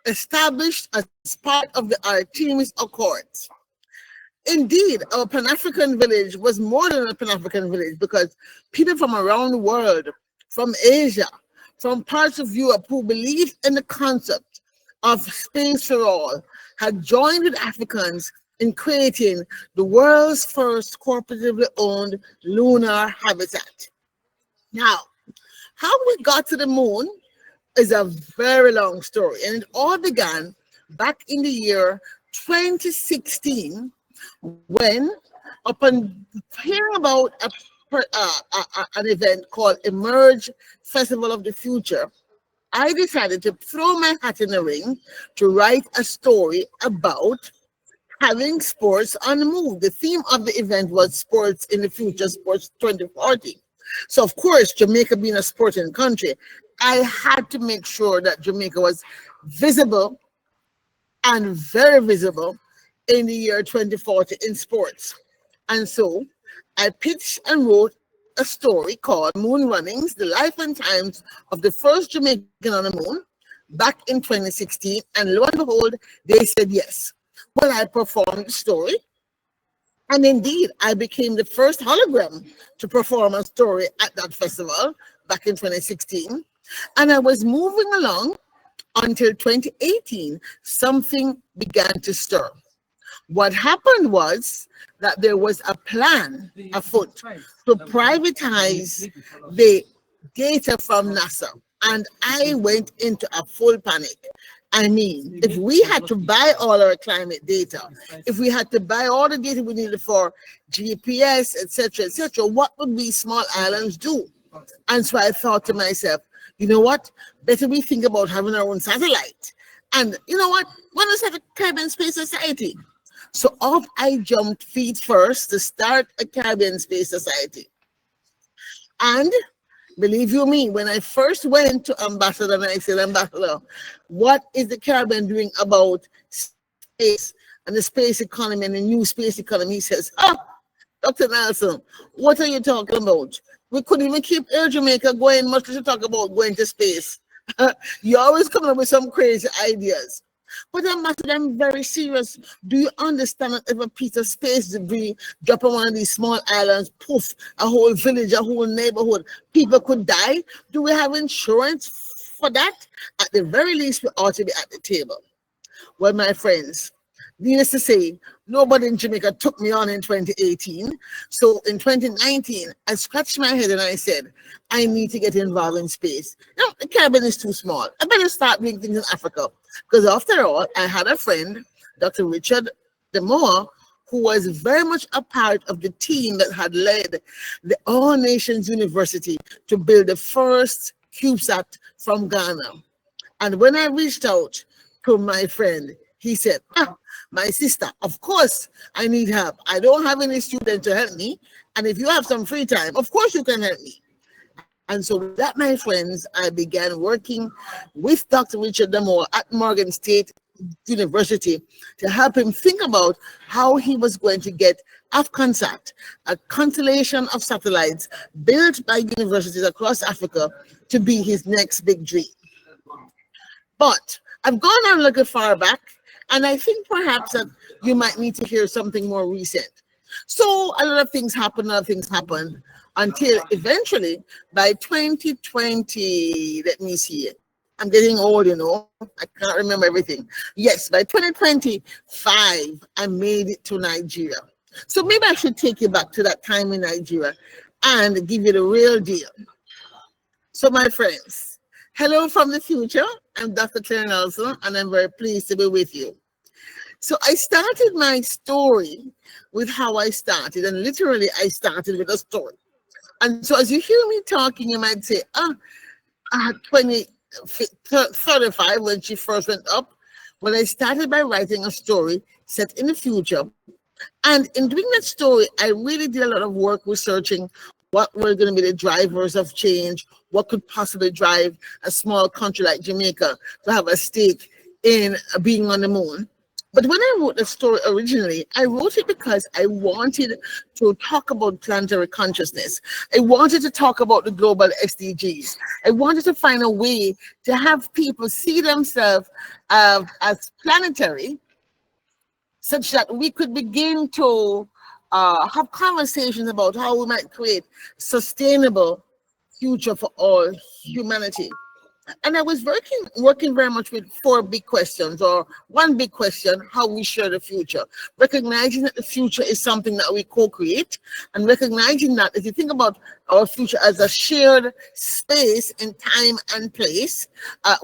established as part of the Artemis Accords. Indeed, our Pan-African village was more than a Pan-African village because people from around the world, from Asia, from parts of Europe who believed in the concept of space for all, had joined with Africans in creating the world's first cooperatively owned lunar habitat. Now, how we got to the moon is a very long story, and it all began back in the year 2016 when, upon hearing about an event called Emerge Festival of the Future, I decided to throw my hat in the ring to write a story about having sports on the move. The theme of the event was Sports in the Future, Sports 2040. So, of course, Jamaica being a sporting country, I had to make sure that Jamaica was visible and very visible in the year 2040 in sports. And so I pitched and wrote a story called Moon Runnings, the life and times of the first Jamaican on the moon back in 2016. And lo and behold, they said yes. Well, I performed the story. And indeed, I became the first hologram to perform a story at that festival back in 2016. And I was moving along until 2018, something began to stir. What happened was that there was a plan afoot to privatize the data from NASA. And I went into a full panic. I mean, if we had to buy all our climate data, if we had to buy all the data we needed for GPS, etc., what would we small islands do? And so I thought to myself, you know what? Better we think about having our own satellite. And you know what? Why not start a Caribbean Space Society? So off I jumped feet first to start a Caribbean Space Society. And believe you me, when I first went to Ambassador and I said, Ambassador, what is the Caribbean doing about space and the space economy and the new space economy? He says, Dr. Nelson, what are you talking about? We couldn't even keep Air Jamaica going, much to talk about going to space. You always come up with some crazy ideas. But Ambassador, I'm very serious. Do you understand that if a piece of space debris drop on one of these small islands, poof, a whole village, a whole neighborhood, people could die? Do we have insurance for that? At the very least, we ought to be at the table. Well, my friends, needless to say, nobody in Jamaica took me on in 2018. So in 2019, I scratched my head and I said, I need to get involved in space. You know, the Caribbean is too small. I better start doing things in Africa. Because after all, I had a friend, Dr. Richard Demoa, who was very much a part of the team that had led the All Nations University to build the first CubeSat from Ghana. And when I reached out to my friend, he said, my sister, of course I need help. I don't have any students to help me. And if you have some free time, of course you can help me. And so with that, my friends, I began working with Dr. Richard Demoa at Morgan State University to help him think about how he was going to get AFCONSAT, a constellation of satellites built by universities across Africa, to be his next big dream. But I've gone on looking far back, and I think perhaps that you might need to hear something more recent. So a lot of things happened, until eventually by 2020, let me see, I'm getting old, you know, I can't remember everything. Yes, by 2025, I made it to Nigeria. So maybe I should take you back to that time in Nigeria and give you the real deal. So my friends, hello from the future. I'm Dr. Claire Nelson, and I'm very pleased to be with you. So I started my story with how I started, and literally I started with a story. And so as you hear me talking, you might say, 35 when she first went up. Well, I started by writing a story set in the future. And in doing that story, I really did a lot of work researching what were going to be the drivers of change, what could possibly drive a small country like Jamaica to have a stake in being on the moon. But when I wrote the story originally, I wrote it because I wanted to talk about planetary consciousness. I wanted to talk about the global SDGs. I wanted to find a way to have people see themselves as planetary, such that we could begin to have conversations about how we might create sustainable future for all humanity. And I was working very much with four big questions, or one big question: how we share the future. Recognizing that the future is something that we co-create, and recognizing that if you think about our future as a shared space in time and place,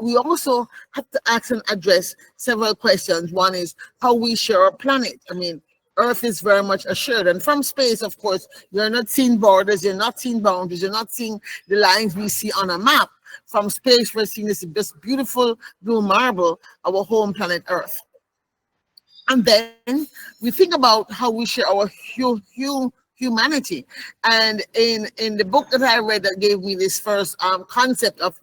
we also have to ask and address several questions. One is how we share our planet. I mean, Earth is very much assured. And from space, of course, you're not seeing borders, you're not seeing boundaries, you're not seeing the lines we see on a map. From space, we're seeing this beautiful blue marble, our home planet Earth. And then we think about how we share our humanity. And in the book that I read that gave me this first concept of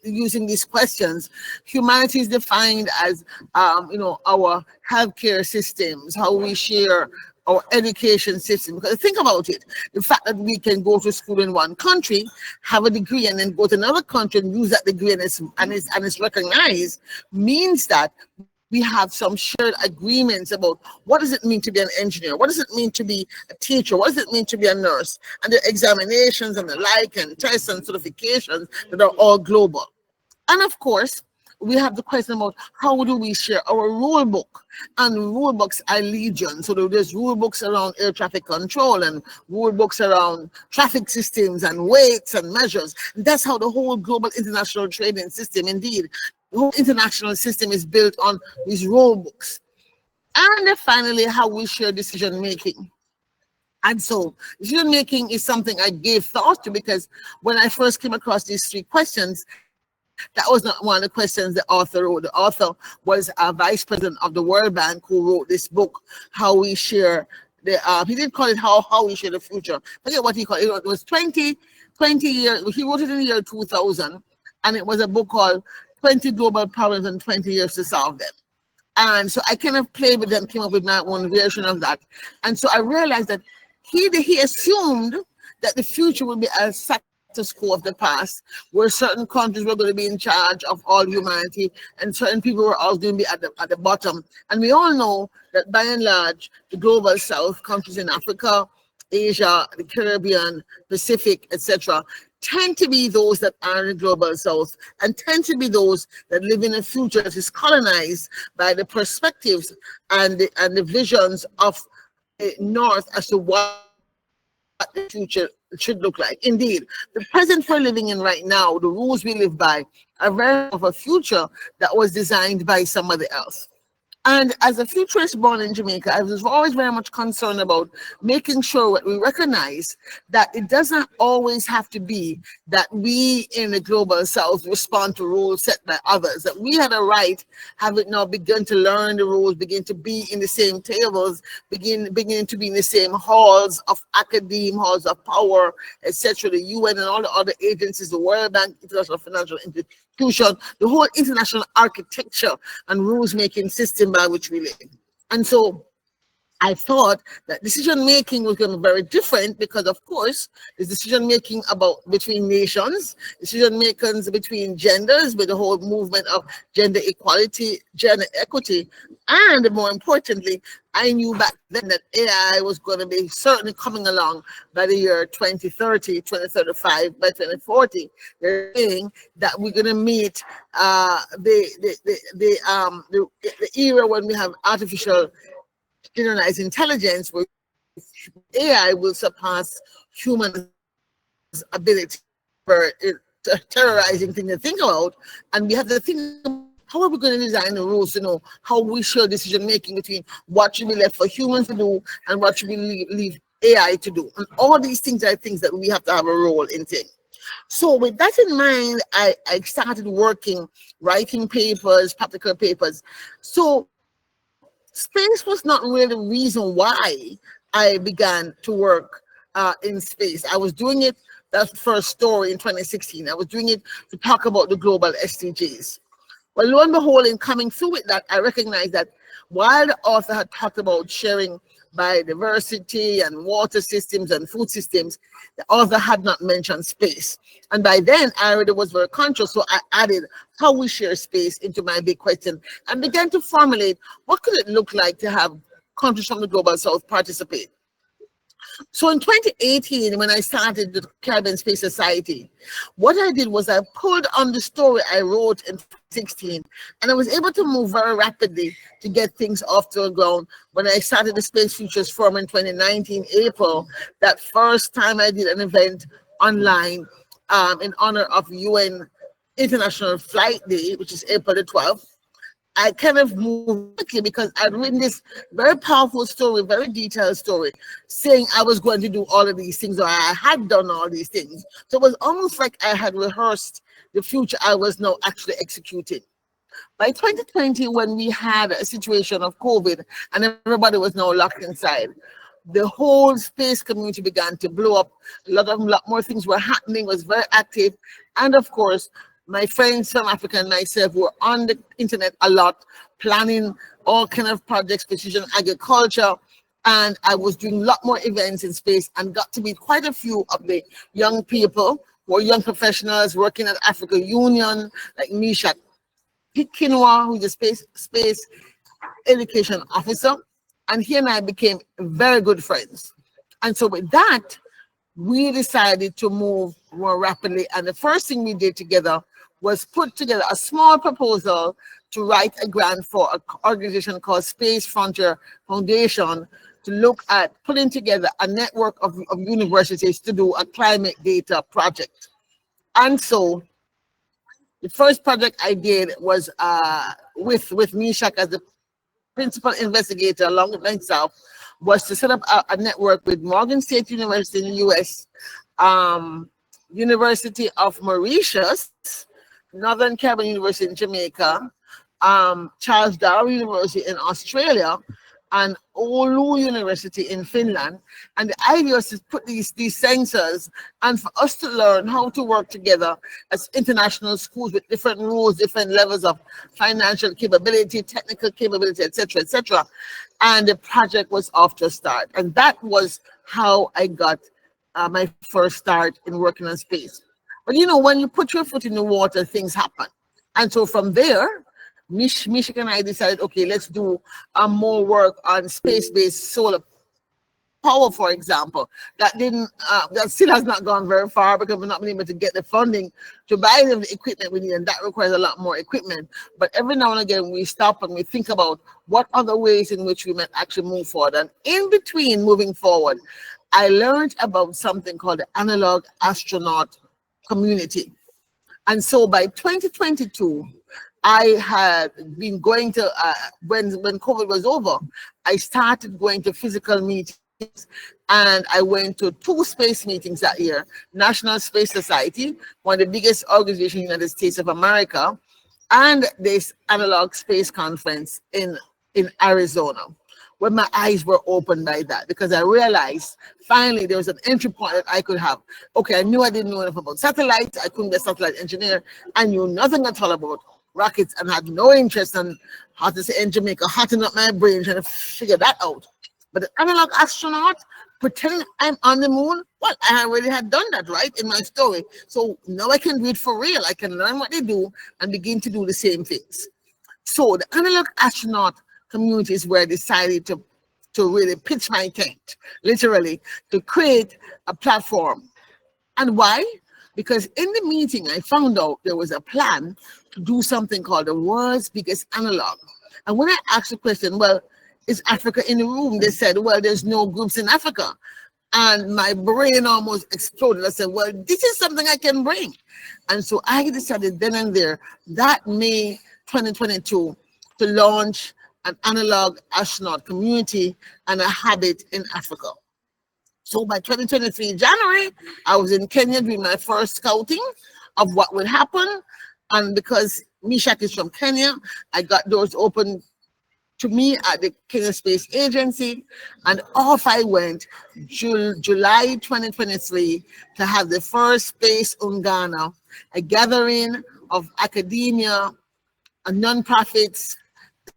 using these questions, humanity is defined as our healthcare systems, how we share our education system. Because think about it, the fact that we can go to school in one country, have a degree, and then go to another country and use that degree, and it's recognized, means that we have some shared agreements about what does it mean to be an engineer, what does it mean to be a teacher, what does it mean to be a nurse, and the examinations and the like, and tests and certifications that are all global. And of course, we have the question about how do we share our rule book. And rule books are legion. So there's rule books around air traffic control, and rule books around traffic systems and weights and measures. And that's how the whole global international trading system, indeed, the whole international system is built on these rule books. And then finally, how we share decision making. And so decision making is something I gave thought to, because when I first came across these three questions, that was not one of the questions the author wrote. The author was a vice president of the World Bank who wrote this book, How We Share the, he didn't call it how We Share the Future. I forget what he called it. It was 20 years. He wrote it in the year 2000, and it was a book called 20 Global Problems in 20 Years to Solve Them. And so I kind of played with them, came up with my own version of that. And so I realized that he assumed that the future would be a status quo of the past, where certain countries were going to be in charge of all humanity, and certain people were all going to be at the bottom. And we all know that by and large, the global south, countries in Africa, Asia, the Caribbean, Pacific, etc., tend to be those that are in the global south, and tend to be those that live in a future that is colonized by the perspectives and the visions of the north as to what the future should look like. Indeed, the present we're living in right now, the rules we live by, are very of a future that was designed by somebody else. And as a futurist born in Jamaica, I was always very much concerned about making sure that we recognize that it doesn't always have to be that we in the global south respond to rules set by others, that we had a right, have it now begun to learn the rules, begin to be in the same tables, beginning to be in the same halls of academia, halls of power, etc., the UN and all the other agencies, the World Bank, International Financial Institution, the whole international architecture and rules-making system by which we live. And so I thought that decision making was going to be very different, because of course there's decision making about between nations, decision makings between genders, with the whole movement of gender equality, gender equity, and more importantly, I knew back then that AI was going to be certainly coming along by the year 2030, 2035, by 2040. They're saying that we're going to meet the era when we have artificial generalized intelligence, where AI will surpass human ability for terrorizing thing to think about. And we have to think, how are we going to design the rules to know how we share decision making between what should be left for humans to do and what should we leave AI to do? And all these things are things that we have to have a role in things. So with that in mind, I started working, writing papers, practical papers. So space was not really the reason why I began to work in space. I was doing it, that's the first story in 2016. I was doing it to talk about the global SDGs. Well, lo and behold, in coming through with that, I recognized that while the author had talked about sharing biodiversity and water systems and food systems, the author had not mentioned space. And by then, I already was very conscious, so I added how we share space into my big question and began to formulate what could it look like to have countries from the Global South participate. So in 2018, when I started the Caribbean Space Society, what I did was I pulled on the story I wrote in 2016, and I was able to move very rapidly to get things off to the ground. When I started the Space Futures Forum in 2019, April, that first time I did an event online in honor of UN International Flight Day, which is April the 12th. I kind of moved quickly because I'd written this very powerful story, very detailed story, saying I was going to do all of these things, or I had done all these things. So it was almost like I had rehearsed the future I was now actually executing. By 2020, when we had a situation of COVID and everybody was now locked inside, the whole space community began to blow up. A lot more things were happening, was very active. And of course, my friends from Africa and myself were on the internet a lot, planning all kind of projects, precision agriculture, and I was doing a lot more events in space and got to meet quite a few of the young people who are young professionals working at Africa Union, like Misha Kinwa, who's a space education officer, and he and I became very good friends. And so with that, we decided to move more rapidly, and the first thing we did together was put together a small proposal to write a grant for an organization called Space Frontier Foundation to look at putting together a network of universities to do a climate data project. And so the first project I did was with Mishak as the principal investigator along with myself, was to set up a network with Morgan State University in the US, University of Mauritius, Northern Caribbean University in Jamaica, Charles Darwin University in Australia, and Oulu University in Finland. And the idea was to put these sensors and for us to learn how to work together as international schools with different rules, different levels of financial capability, technical capability, etc., etc. And the project was off to a start. And that was how I got my first start in working on space. But you know, when you put your foot in the water, things happen. And so from there, Mishik and I decided, okay, let's do more work on space-based solar power, for example. That still has not gone very far because we're not been able to get the funding to buy the equipment we need, and that requires a lot more equipment. But every now and again, we stop and we think about what other ways in which we might actually move forward. And in between moving forward, I learned about something called the analog astronaut community. And so by 2022, I had been going to, when COVID was over, I started going to physical meetings, and I went to 2 space meetings that year. National Space Society, one of the biggest organizations in the United States of America, and this analog space conference in Arizona, where my eyes were opened by that, because I realized finally there was an entry point that I could have. Okay, I knew I didn't know enough about satellites. I couldn't be a satellite engineer. I knew nothing at all about rockets and had no interest in, how to say in Jamaica, hotting up my brain trying to figure that out. But the analog astronaut, pretending I'm on the moon, well, I already had done that, right, in my story. So now I can do it for real. I can learn what they do and begin to do the same things. So the analog astronaut community is where I decided to really pitch my tent, literally, to create a platform. And why? Because in the meeting, I found out there was a plan to do something called the world's biggest analog. And when I asked the question, well, is Africa in the room? They said, well, there's no groups in Africa. And my brain almost exploded. I said, well, this is something I can bring. And so I decided then and there, that May 2022, to launch an analog astronaut community and a habit in Africa. So by 2023 January, I was in Kenya doing my first scouting of what would happen. And because Mishak is from Kenya, I got doors open to me at the Kenya Space Agency, and off I went July 2023 to have the first Space Unganna, a gathering of academia, non-profits,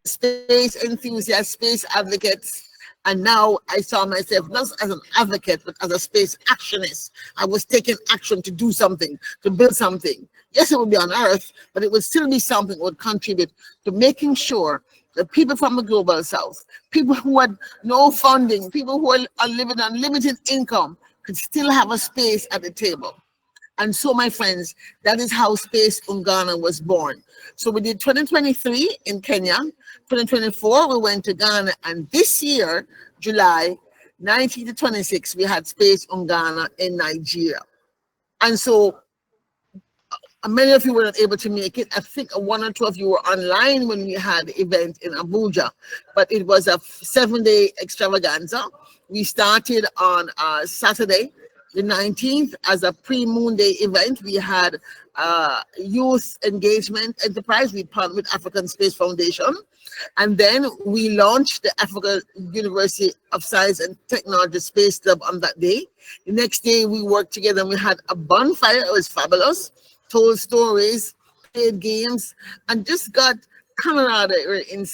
space enthusiasts, space advocates. And now I saw myself not as an advocate, but as a space actionist. I was taking action to do something, to build something. Yes, it would be on Earth, but it would still be something that would contribute to making sure that people from the global South, people who had no funding, people who are living on limited income, could still have a space at the table. And so, my friends, that is how Space Unganna was born. So we did 2023 in Kenya, 2024 we went to Ghana, and this year, July 19 to 26, we had Space Unganna in Nigeria. And so many of you were not able to make it. I think one or two of you were online when we had the event in Abuja, but it was a 7-day extravaganza. We started on Saturday, the 19th, as a pre-moon day event. We had youth engagement enterprise. We partnered with African Space Foundation. And then we launched the Africa University of Science and Technology Space Club on that day. The next day we worked together and we had a bonfire. It was fabulous. Told stories, played games, and just got camaraderie in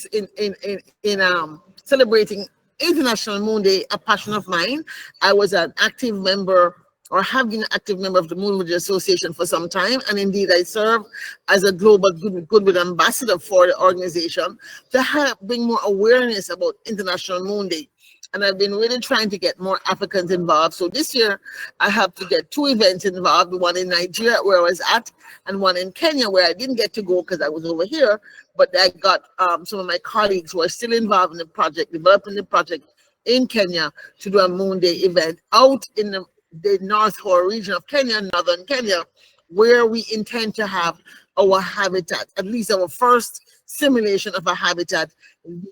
celebrating International Moon Day, a passion of mine. I was an active member, or have been an active member of the Moon Village Association for some time, and indeed I serve as a global goodwill ambassador for the organization to help bring more awareness about International Moon Day. And I've been really trying to get more Africans involved. So this year, I have to get 2 events involved, one in Nigeria where I was at, and one in Kenya where I didn't get to go because I was over here, but I got some of my colleagues who are still involved in the project, developing the project in Kenya, to do a Moon Day event out in the North Horr region of Kenya, northern Kenya, where we intend to have our habitat, at least our first simulation of a habitat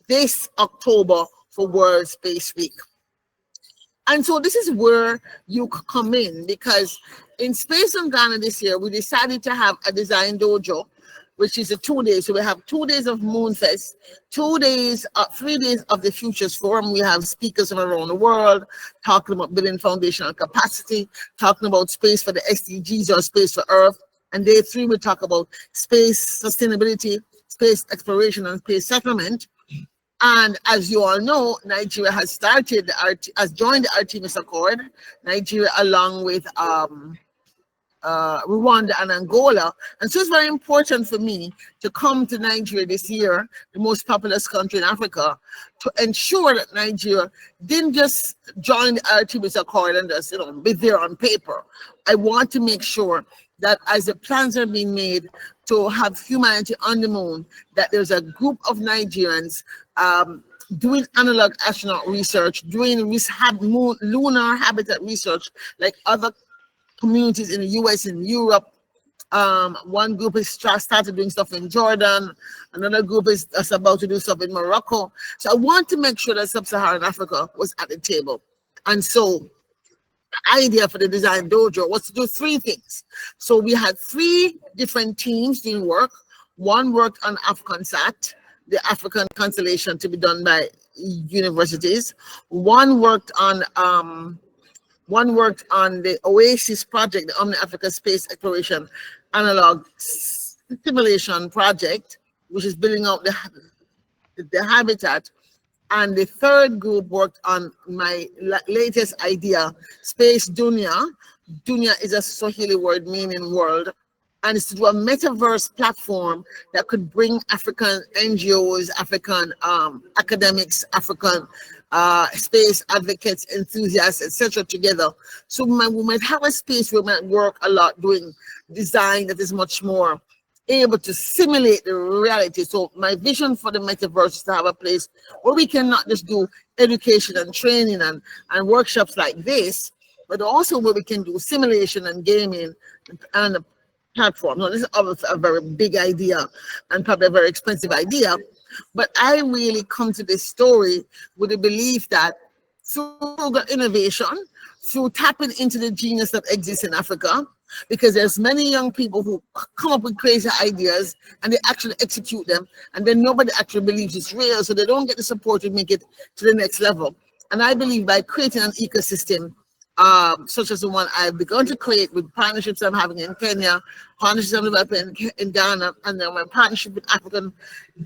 this October for World Space Week. And so this is where you come in, because in Space Unganna this year, we decided to have a design dojo, which is a 2 days. So we have 2 days of Moonfest, 2 days, 3 days of the Futures Forum. We have speakers from around the world talking about building foundational capacity, talking about space for the SDGs or space for Earth. And day 3, we talk about space sustainability, space exploration, and space settlement. And as you all know, Nigeria has started, has joined the Artemis Accord. Nigeria, along with Rwanda and Angola. And so it's very important for me to come to Nigeria this year, the most populous country in Africa, to ensure that Nigeria didn't just join the Artemis Accord and just, be there on paper. I want to make sure that as the plans are being made to have humanity on the moon, that there's a group of Nigerians doing analog astronaut research, doing lunar habitat research, like other communities in the US and Europe. One group has started doing stuff in Jordan. Another group is about to do stuff in Morocco. So I want to make sure that Sub-Saharan Africa was at the table. And so the idea for the design dojo was to do 3 things. So we had 3 different teams doing work. One worked on AfricanSat, the African constellation to be done by universities. One worked on the OASIS project, the Omni-Africa Space Exploration Analog Simulation Project, which is building out the habitat. And the third group worked on my latest idea, Space Dunya. Dunya is a Swahili word meaning world. And it's to do a metaverse platform that could bring African NGOs, African academics, African space advocates, enthusiasts, etc. together. So we might have a space where we might work a lot doing design that is much more able to simulate the reality. So my vision for the metaverse is to have a place where we can not just do education and training and workshops like this, but also where we can do simulation and gaming and a platform. Now, this is obviously a very big idea and probably a very expensive idea, but I really come to this story with the belief that through innovation, through tapping into the genius that exists in Africa, because there's many young people who come up with crazy ideas and they actually execute them, and then nobody actually believes it's real, so they don't get the support to make it to the next level. And I believe by creating an ecosystem such as the one I've begun to create with partnerships I'm having in Kenya, partnerships I'm developing in Ghana, and then my partnership with African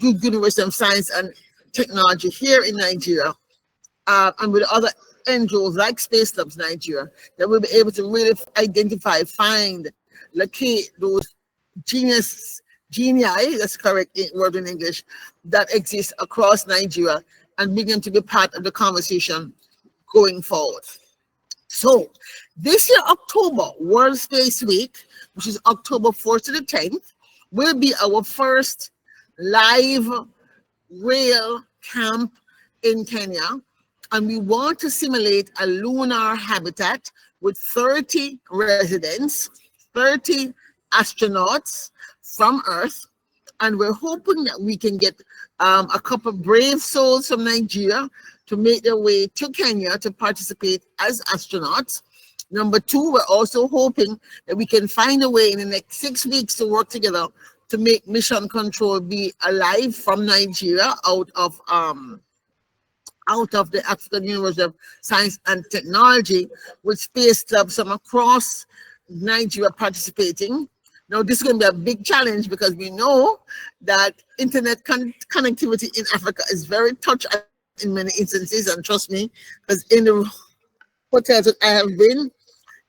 University of Science and Technology here in Nigeria, and with other NGOs like Space Clubs Nigeria, that we'll be able to really identify, find, locate those genii, that's correct word in English, that exist across Nigeria and begin to be part of the conversation going forward. So this year, October, World Space Week, which is October 4th to the 10th, will be our first live rail camp in Kenya. And we want to simulate a lunar habitat with 30 residents, 30 astronauts from Earth. And we're hoping that we can get a couple of brave souls from Nigeria to make their way to Kenya to participate as astronauts. Number two, we're also hoping that we can find a way in the next 6 weeks to work together to make mission control be alive from Nigeria, out of the African University of Science and Technology, with space clubs from across Nigeria participating. Now, this is going to be a big challenge because we know that internet connectivity in Africa is very touched in many instances, and trust me, because in the hotels that I have been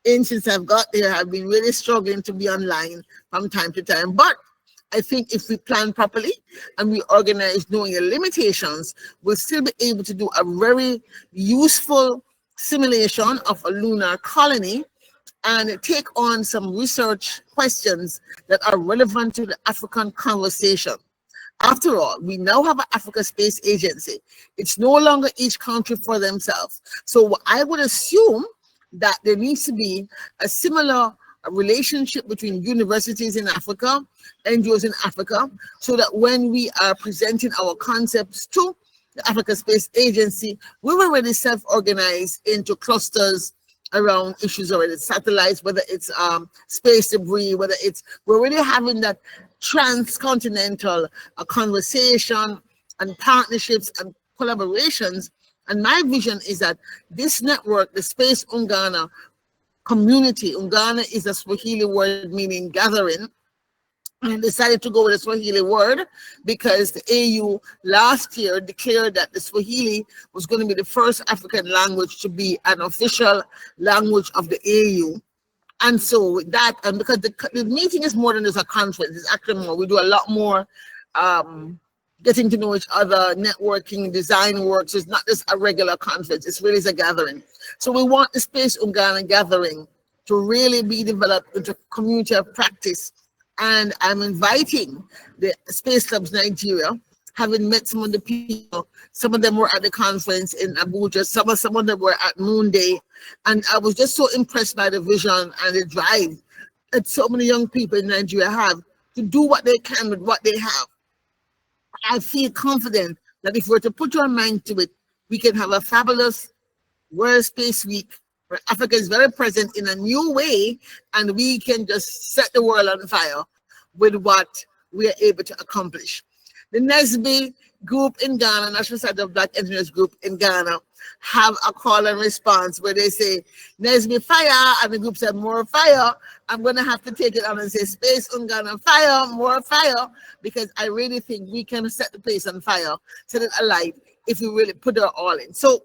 in since I've got there, I've been really struggling to be online from time to time. But I think if we plan properly and we organize knowing the limitations, we'll still be able to do a very useful simulation of a lunar colony and take on some research questions that are relevant to the African conversation. After all, we now have an Africa Space Agency. It's no longer each country for themselves. So I would assume that there needs to be a similar relationship between universities in Africa, NGOs in Africa, so that when we are presenting our concepts to the Africa Space Agency, we're already self-organized into clusters around issues already, satellites, whether it's space debris, whether it's, we're already having that transcontinental conversation and partnerships and collaborations. And my vision is that this network, the Space Unganna community, Unganna is a Swahili word meaning gathering, and I decided to go with the Swahili word because the AU last year declared that the Swahili was going to be the first African language to be an official language of the AU. And so with that, and because the meeting is more than just a conference, it's actually more, we do a lot more getting to know each other, networking, design works. It's not just a regular conference, it's really a gathering. So we want the Space Unganna gathering to really be developed into a community of practice. And I'm inviting the Space Clubs Nigeria, having met some of the people, some of them were at the conference in Abuja, some of them were at Moon Day. And I was just so impressed by the vision and the drive that so many young people in Nigeria have to do what they can with what they have. I feel confident that if we're to put our mind to it, we can have a fabulous World Space Week where Africa is very present in a new way, and we can just set the world on fire with what we are able to accomplish. The NESB group in Ghana, National Society of Black Engineers group in Ghana, have a call and response where they say, NESB fire, and the group said, more fire. I'm going to have to take it on and say, Space Unganna fire, more fire, because I really think we can set the place on fire, set it alight, if we really put our all in. So,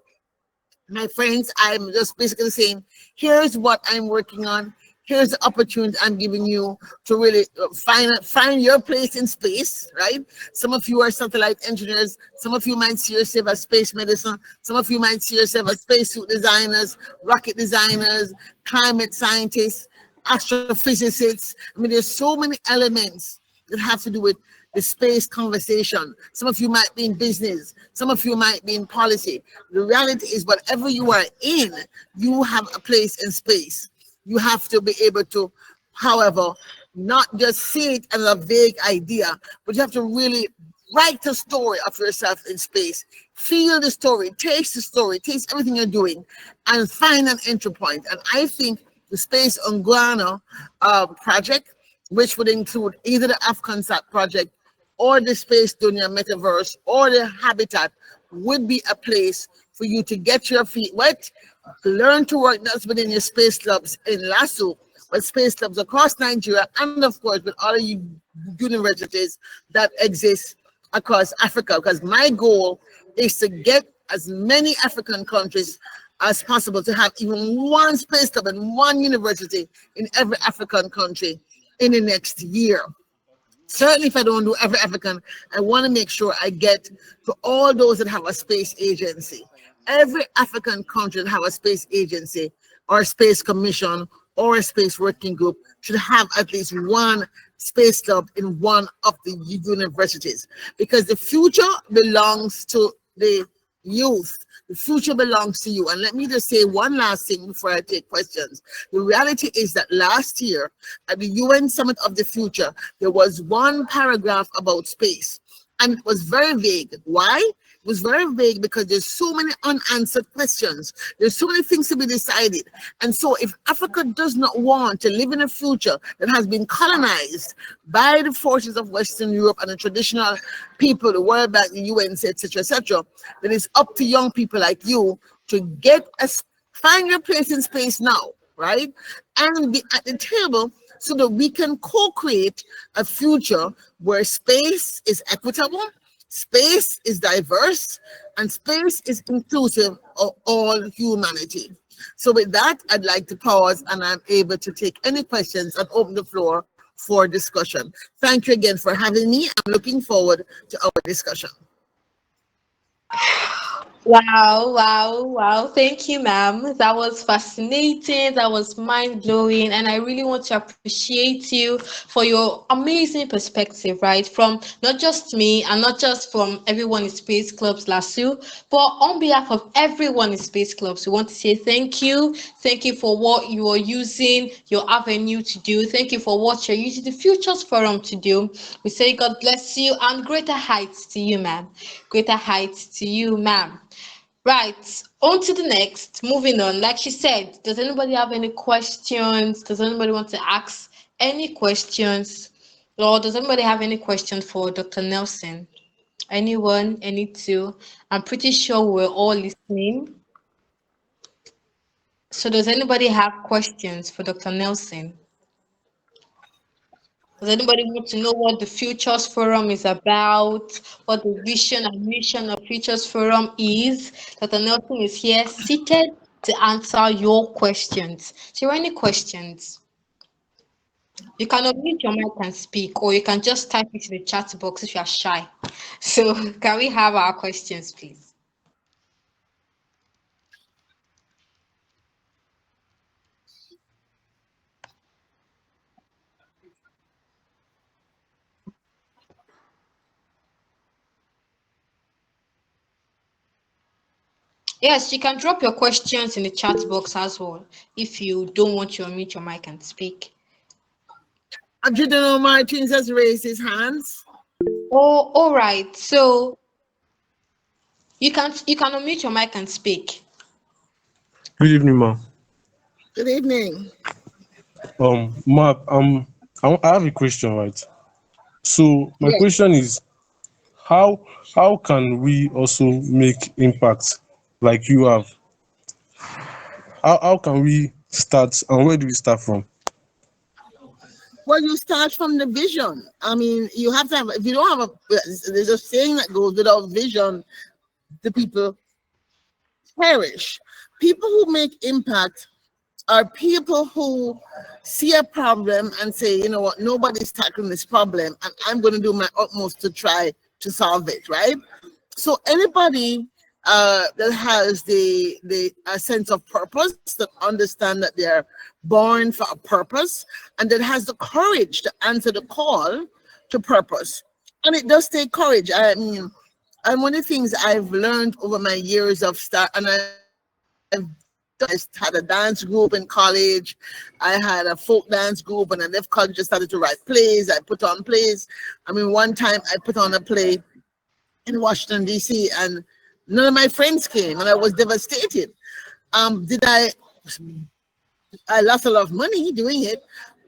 my friends, I'm just basically saying, here's what I'm working on. Here's the opportunity I'm giving you to really find your place in space, right? Some of you are satellite engineers. Some of you might see yourself as space medicine. Some of you might see yourself as spacesuit designers, rocket designers, climate scientists, astrophysicists. I mean, there's so many elements that have to do with the space conversation. Some of you might be in business. Some of you might be in policy. The reality is, whatever you are in, you have a place in space. You have to be able to, however, not just see it as a vague idea, but you have to really write a story of yourself in space. Feel the story, taste everything you're doing, and find an entry point. And I think the Space Unganna project, which would include either the AfConsat project or the Space Dunya Metaverse or the Habitat, would be a place for you to get your feet wet, learn to work that's within your space clubs in LASU, but space clubs across Nigeria, and of course with all of you universities that exist across Africa. Because my goal is to get as many African countries as possible to have even one space club and one university in every African country in the next year. Certainly, if I don't do every African, I want to make sure I get to all those that have a space agency. Every African country that have a space agency or a space commission or a space working group should have at least one space club in one of the universities, because the future belongs to the youth. The future belongs to you. And let me just say one last thing before I take questions. The reality is that last year at the UN Summit of the Future, there was one paragraph about space, and it was very vague. Why? It was very vague because there's so many unanswered questions. There's so many things to be decided. And so if Africa does not want to live in a future that has been colonized by the forces of Western Europe and the traditional people, the World Bank, the UN, etc., then it's up to young people like you to find your place in space now, right? And be at the table so that we can co-create a future where space is equitable, space is diverse, and space is inclusive of all humanity. So with that, I'd like to pause, and I'm able to take any questions and open the floor for discussion. Thank you again for having me. I'm looking forward to our discussion. Wow, wow, wow. Thank you, ma'am. That was fascinating. That was mind-blowing. And I really want to appreciate you for your amazing perspective, right? From not just me and not just from everyone in Space Clubs LASU, but on behalf of everyone in Space Clubs, we want to say thank you. Thank you for what you are using your avenue to do. Thank you for what you're using the Futures Forum to do. We say God bless you and greater heights to you, ma'am. Greater heights to you, ma'am. Right, on to the next. Moving on. Like she said, does anybody have any questions? Does anybody want to ask any questions? Or does anybody have any questions for Dr. Nelson? Anyone? Any two? I'm pretty sure we're all listening. So does anybody have questions for Dr. Nelson? Does anybody want to know what the Futures Forum is about? What the vision and mission of Futures Forum is? Dr. Nelson is here seated to answer your questions. So, any questions? You can unmute your mic and speak, or you can just type it in the chat box if you are shy. So, can we have our questions, please? Yes, you can drop your questions in the chat box as well if you don't want to unmute your mic and speak. Adriano Martins has raised his hands. Oh, all right. So you can unmute your mic and speak. Good evening, ma. Good evening. Ma, I have a question, right? So my Yes. question is, how can we also make impact like you have? How can we start, and where do we start from? Well, you start from the vision. I mean, you have to have, if you don't have there's a saying that goes, without vision, the people perish. People who make impact are people who see a problem and say, you know what, nobody's tackling this problem, and I'm going to do my utmost to try to solve it, right? So anybody that has the sense of purpose, that understand that they're born for a purpose, and that has the courage to answer the call to purpose. And it does take courage. I mean, and one of the things I've learned over my years of I had a dance group in college. I had a folk dance group, and I left college, just started to write plays. I put on plays. I mean, one time I put on a play in Washington, D.C., and none of my friends came, and I was devastated. I lost a lot of money doing it,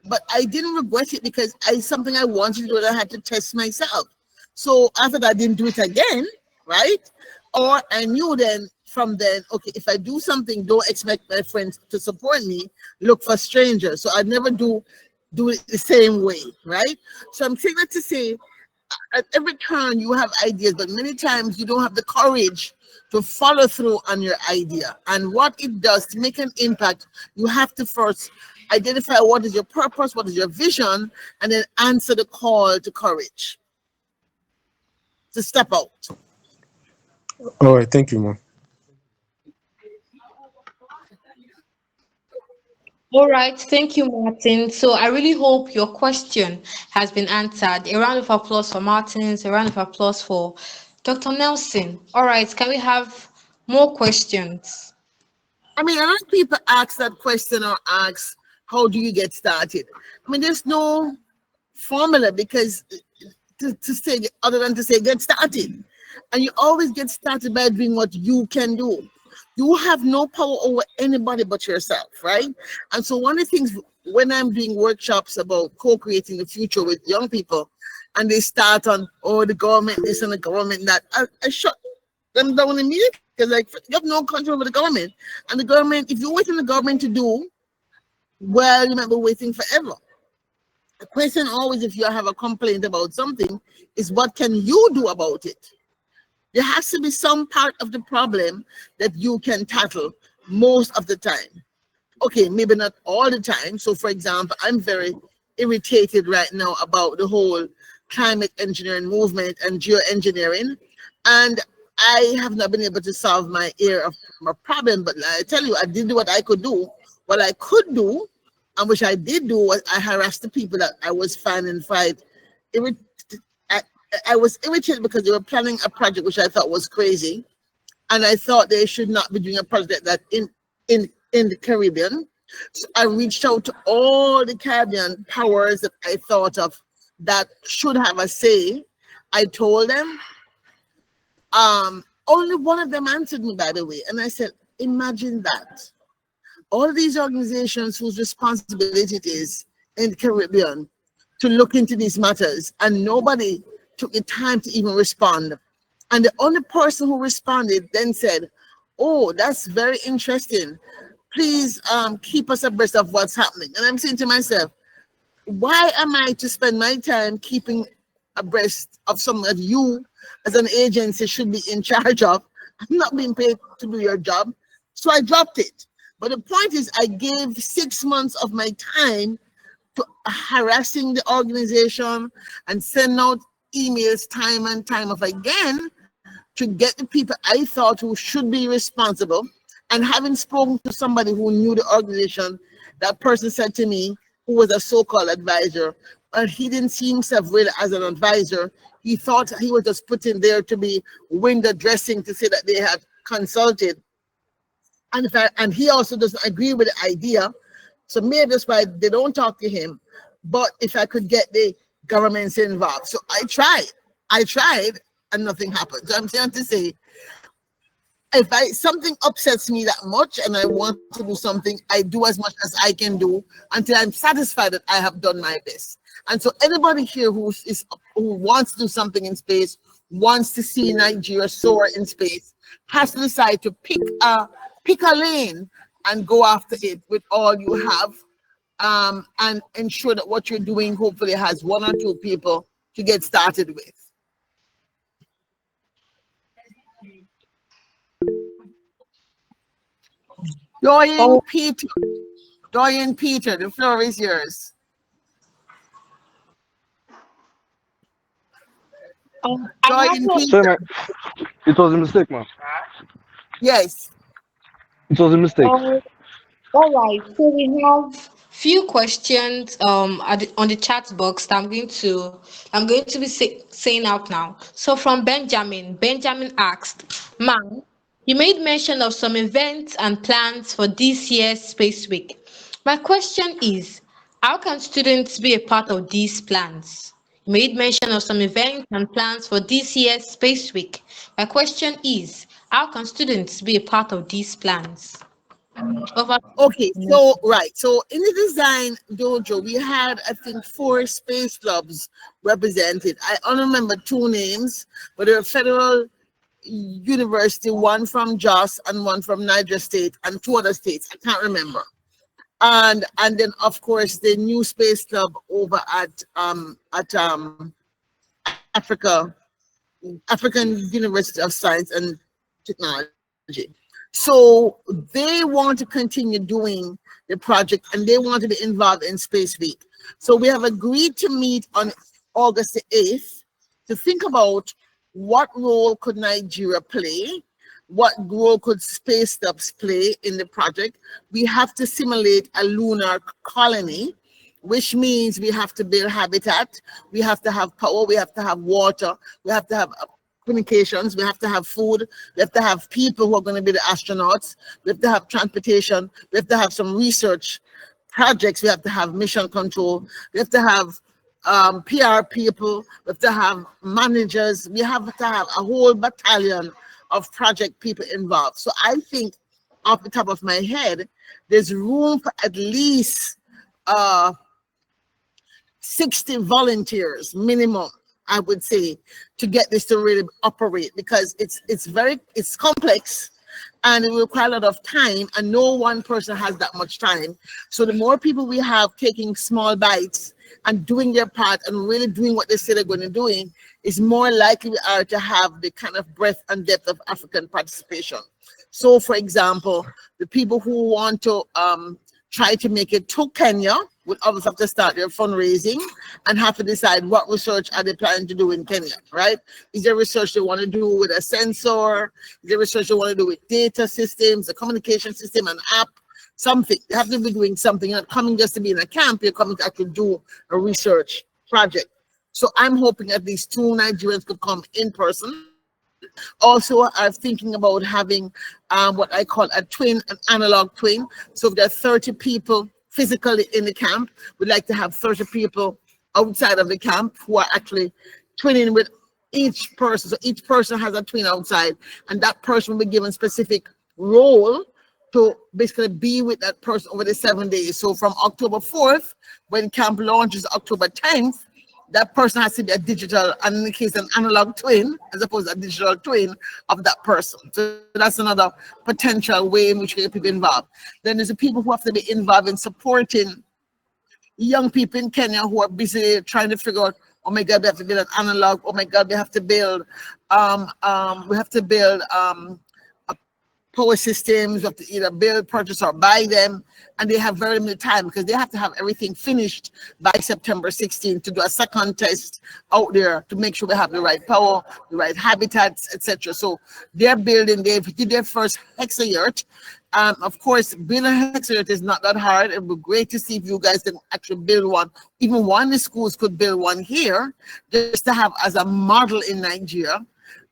but I didn't regret it because something I wanted to do, and I had to test myself. So after that, I didn't do it again, right? Or I knew then from then, okay, if I do something, don't expect my friends to support me. Look for strangers. So I never do it the same way, right? So I'm saying that to say, at every turn you have ideas, but many times you don't have the courage to follow through on your idea. And what it does to make an impact, you have to first identify what is your purpose, what is your vision, and then answer the call to courage to step out. All right, thank you, ma'am. All right, thank you, Martin. So I really hope your question has been answered. A round of applause for Martins, a round of applause for Dr. Nelson. All right, can we have more questions? I mean, a lot of people ask that question or ask, how do you get started? I mean, there's no formula because to say other than to say get started. And you always get started by doing what you can do. You have no power over anybody but yourself, right? And so one of the things when I'm doing workshops about co-creating the future with young people, and they start on, oh, the government this and the government that, I shut them down immediately because like you have no control over the government. And the government, if you're waiting the government to do, well, you might be waiting forever. The question always, if you have a complaint about something, is what can you do about it? There has to be some part of the problem that you can tackle most of the time. Okay, maybe not all the time. So, for example, I'm very irritated right now about the whole climate engineering movement and geoengineering. And I have not been able to solve my area of my problem. But I tell you, I did what I could do. What I could do, and which I did do, was I harassed the people that I was finding fight. I, I was irritated because they were planning a project which I thought was crazy, and I thought they should not be doing a project that in the Caribbean. So I reached out to all the Caribbean powers that I thought of that should have a say. I told them. Only one of them answered me, by the way, and I said, "Imagine that." All these organizations whose responsibility it is in the Caribbean to look into these matters, and nobody took the time to even respond. And the only person who responded then said, "Oh, that's very interesting. Please keep us abreast of what's happening." And I'm saying to myself, why am I to spend my time keeping abreast of something that you as an agency should be in charge of? I'm not being paid to do your job. So I dropped it. But the point is, I gave 6 months of my time to harassing the organization and sending out emails time and time of again to get the people I thought who should be responsible. And having spoken to somebody who knew the organization, that person said to me, who was a so-called advisor, and he didn't see himself really as an advisor. He thought he was just put in there to be window dressing to say that they had consulted. And he also doesn't agree with the idea. So maybe that's why they don't talk to him. But if I could get the governments involved. So I tried, and nothing happened. So I'm trying to say, if something upsets me that much and I want to do something, I do as much as I can do until I'm satisfied that I have done my best. And so anybody here who wants to do something in space, wants to see Nigeria soar in space, has to decide to pick a lane and go after it with all you have, and ensure that what you're doing hopefully has one or two people to get started with. Dorian Peter, the floor is yours. I have Dorian Sorry, Peter, man. It was a mistake, man. yes. It was a mistake. all right, so we have few questions on the chat box that I'm going to be saying out now. So from Benjamin, Benjamin asked, "Ma'am, you made mention of some events and plans for this year's Space Week. My question is, how can students be a part of these plans? You made mention of some events and plans for this year's Space Week. My question is, how can students be a part of these plans?" Over. Okay, so right. So in the design dojo, we had I think 4 space clubs represented. I only remember 2 names, but they were federal university, one from Jos and one from Niger State and two other states. I can't remember. And then of course the new space club over at Africa, African University of Science and Technology. So they want to continue doing the project and they want to be involved in Space Week. So we have agreed to meet on August the 8th to think about what role could Nigeria play, what role could Space Clubs play in the project. We have to simulate a lunar colony, which means we have to build habitat, we have to have power, we have to have water, we have to have communications, we have to have food, we have to have people who are going to be the astronauts, we have to have transportation, we have to have some research projects, we have to have mission control, we have to have PR people, we have to have managers, we have to have a whole battalion of project people involved. So I think off the top of my head, there's room for at least 60 volunteers minimum, I would say, to get this to really operate, because it's complex and it will require a lot of time and no one person has that much time. So the more people we have taking small bites and doing their part and really doing what they say they're going to doing, is more likely we are to have the kind of breadth and depth of African participation. So for example, the people who want to try to make it to Kenya would obviously have to start their fundraising and have to decide what research are they planning to do in Kenya, right? Is there research they want to do with a sensor? Is there research they want to do with data systems, a communication system, an app, something? They have to be doing something. You're not coming just to be in a camp, you're coming to actually do a research project. So I'm hoping at least 2 Nigerians could come in person. Also, I'm thinking about having what I call a twin, an analog twin. So if there are 30 people physically in the camp, we'd like to have 30 people outside of the camp who are actually twinning with each person. So each person has a twin outside, and that person will be given specific role to basically be with that person over the 7 days. So from October 4th, when camp launches October 10th, that person has to be a digital, and in the case an analog twin, as opposed to a digital twin of that person. So that's another potential way in which we get people involved. Then there's the people who have to be involved in supporting young people in Kenya who are busy trying to figure out, oh my God, we have to build an analog. Oh my God, we have to build power systems. We have to either build, purchase, or buy them, and they have very limited time because they have to have everything finished by September 16th to do a second test out there to make sure we have the right power, the right habitats, etc. So they're building. They did their first hexayurt. Of course, building a hexayurt is not that hard. It would be great to see if you guys can actually build one. Even one of the schools could build one here, just to have as a model in Nigeria.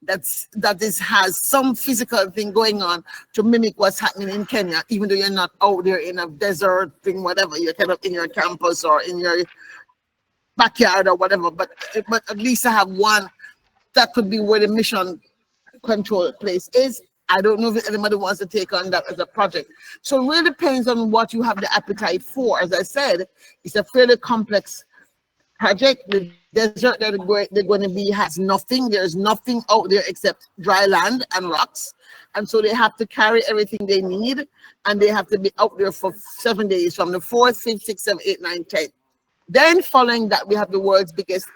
That has some physical thing going on to mimic what's happening in Kenya, even though you're not out there in a desert thing, whatever. You're kind of in your campus or in your backyard or whatever. But at least I have one that could be where the mission control place is. I don't know if anybody wants to take on that as a project. So it really depends on what you have the appetite for. As I said, it's a fairly complex project. The desert that they're going to be has nothing. There's nothing out there except dry land and rocks, and so they have to carry everything they need, and they have to be out there for 7 days, from the 4th, 5th, 6th, 7th, 8th, 9th, 10th. Then following that, we have the world's biggest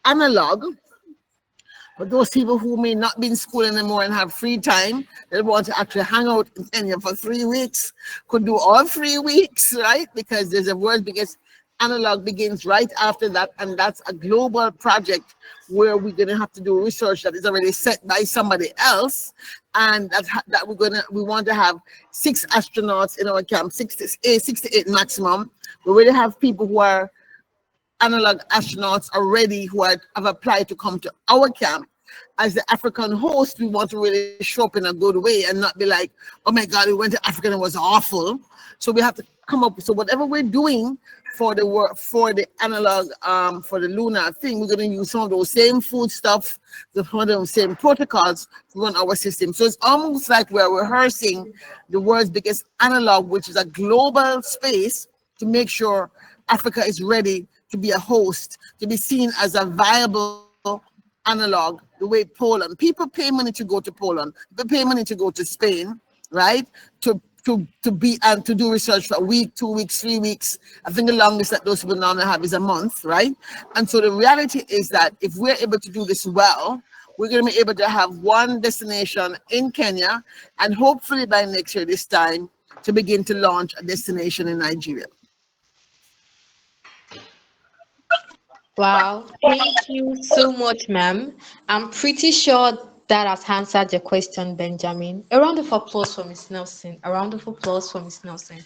analog. For those people who may not be in school anymore and have free time, they want to actually hang out in Kenya for 3 weeks, could do all 3 weeks, right? Because there's a world's biggest analog begins right after that, and that's a global project where we're going to have to do research that is already set by somebody else, and that we want to have 6 astronauts in our camp, 6 to 8 maximum. We already have people who are analog astronauts already who have applied to come to our camp. As the African host, we want to really show up in a good way and not be like, oh my God, we went to Africa and it was awful. So we have to come up. So whatever we're doing for the work, for the analog, for the lunar thing, we're going to use some of those same food stuff, some of those same protocols to run our system. So it's almost like we're rehearsing the world's biggest analog, which is a global space, to make sure Africa is ready to be a host, to be seen as a viable analog the way Poland. People pay money to go to Poland. They pay money to go to Spain, right? To be and to do research for a week, 2 weeks, 3 weeks. I think the longest that those people normally have is a month, right? And so the reality is that if we're able to do this well, we're going to be able to have one destination in Kenya, and hopefully by next year, this time, to begin to launch a destination in Nigeria. Wow, thank you so much, ma'am. I'm pretty sure that has answered your question, Benjamin. A round of applause for Miss Nelson. A round of applause for Miss Nelson.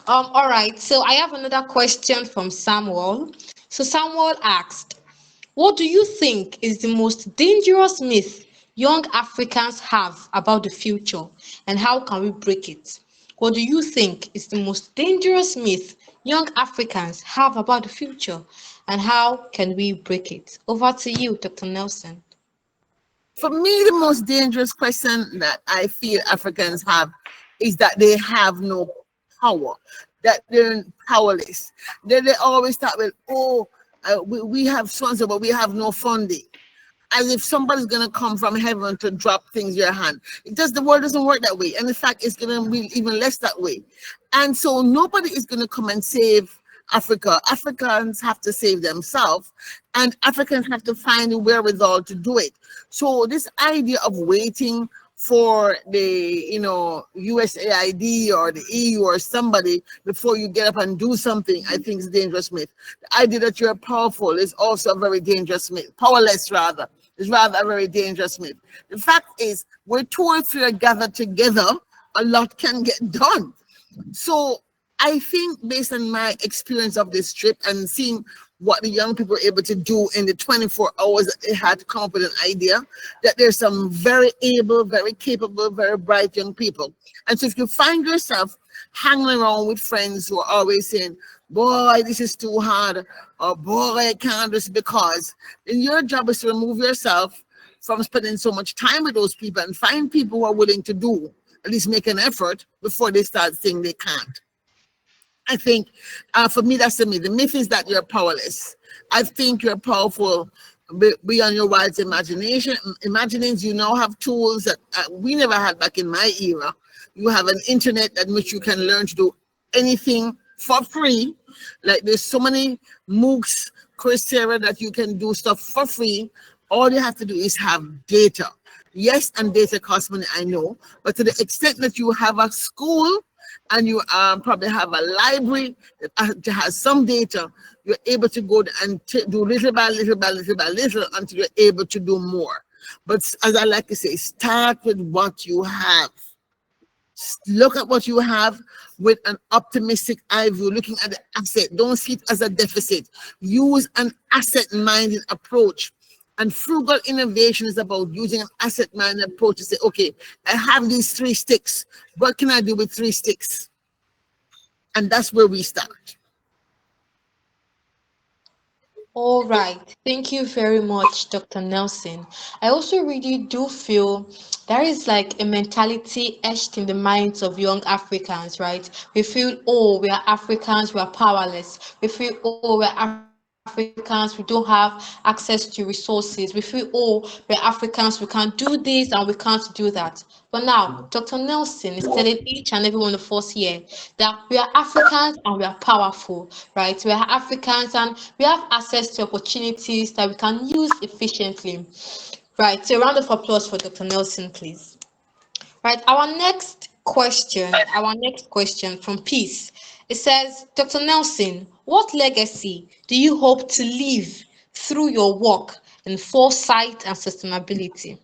All right, so I have another question from Samuel. So Samuel asked, what do you think is the most dangerous myth young Africans have about the future, and how can we break it? What do you think is the most dangerous myth young Africans have about the future, and how can we break it? Over to you, Dr. Nelson. For me, the most dangerous question that I feel Africans have is that they have no power, that they're powerless. They always start with, oh, we have so and so, but we have no funding. As if somebody's going to come from heaven to drop things in your hand. The world doesn't work that way. And in fact, it's going to be even less that way. And so nobody is going to come and save Africa. Africans have to save themselves, and Africans have to find the wherewithal to do it. So this idea of waiting for the USAID or the EU or somebody before you get up and do something, I think is a dangerous myth. The idea that you're powerful is also a very dangerous myth. Powerless, rather, is rather a very dangerous myth. The fact is, where 2 or 3 are gathered together, a lot can get done. So I think, based on my experience of this trip and seeing what the young people were able to do in the 24 hours that they had to come up with an idea, that there's some very able, very capable, very bright young people. And so if you find yourself hanging around with friends who are always saying, boy, this is too hard, or boy, I can't just because, then your job is to remove yourself from spending so much time with those people and find people who are willing to do, at least make an effort before they start saying they can't. I think for me, that's the myth. The myth is that you're powerless. I think you're powerful beyond your wildest imagination. Imaginings, you now have tools that we never had back in my era. You have an internet at which you can learn to do anything for free. Like there's so many MOOCs, Coursera, that you can do stuff for free. All you have to do is have data. Yes, and data costs money, I know, but to the extent that you have a school and you probably have a library that has some data, you're able to go and do little by little by little by little until you're able to do more. But as I like to say, start with what you have. Look at what you have with an optimistic eye view, looking at the asset. Don't see it as a deficit. Use an asset-minded approach. And frugal innovation is about using an asset-minded approach to say, okay, I have these 3 sticks. What can I do with 3 sticks? And that's where we start. All right. Thank you very much, Dr. Nelson. I also really do feel there is like a mentality etched in the minds of young Africans, right? We feel, oh, we are Africans, we are powerless. We feel, oh, we're Africans, we don't have access to resources. We feel, oh, we're Africans, we can't do this and we can't do that. But now, Dr. Nelson is telling each and every one of us here that we are Africans and we are powerful, right? We are Africans and we have access to opportunities that we can use efficiently. Right, so a round of applause for Dr. Nelson, please. Right, our next question from Peace. It says, Dr. Nelson, what legacy do you hope to leave through your work in foresight and sustainability?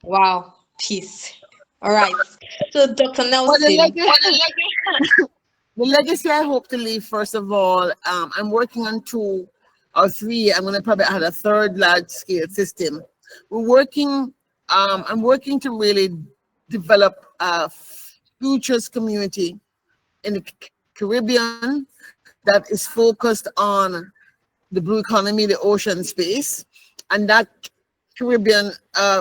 Wow, Peace. All right. So, Dr. But Nelson, the legacy I hope to leave, first of all, I'm working on 2 or 3. I'm going to probably add a 3rd large-scale system. I'm working to really develop a futures community in the Caribbean that is focused on the blue economy, the ocean space, and that Caribbean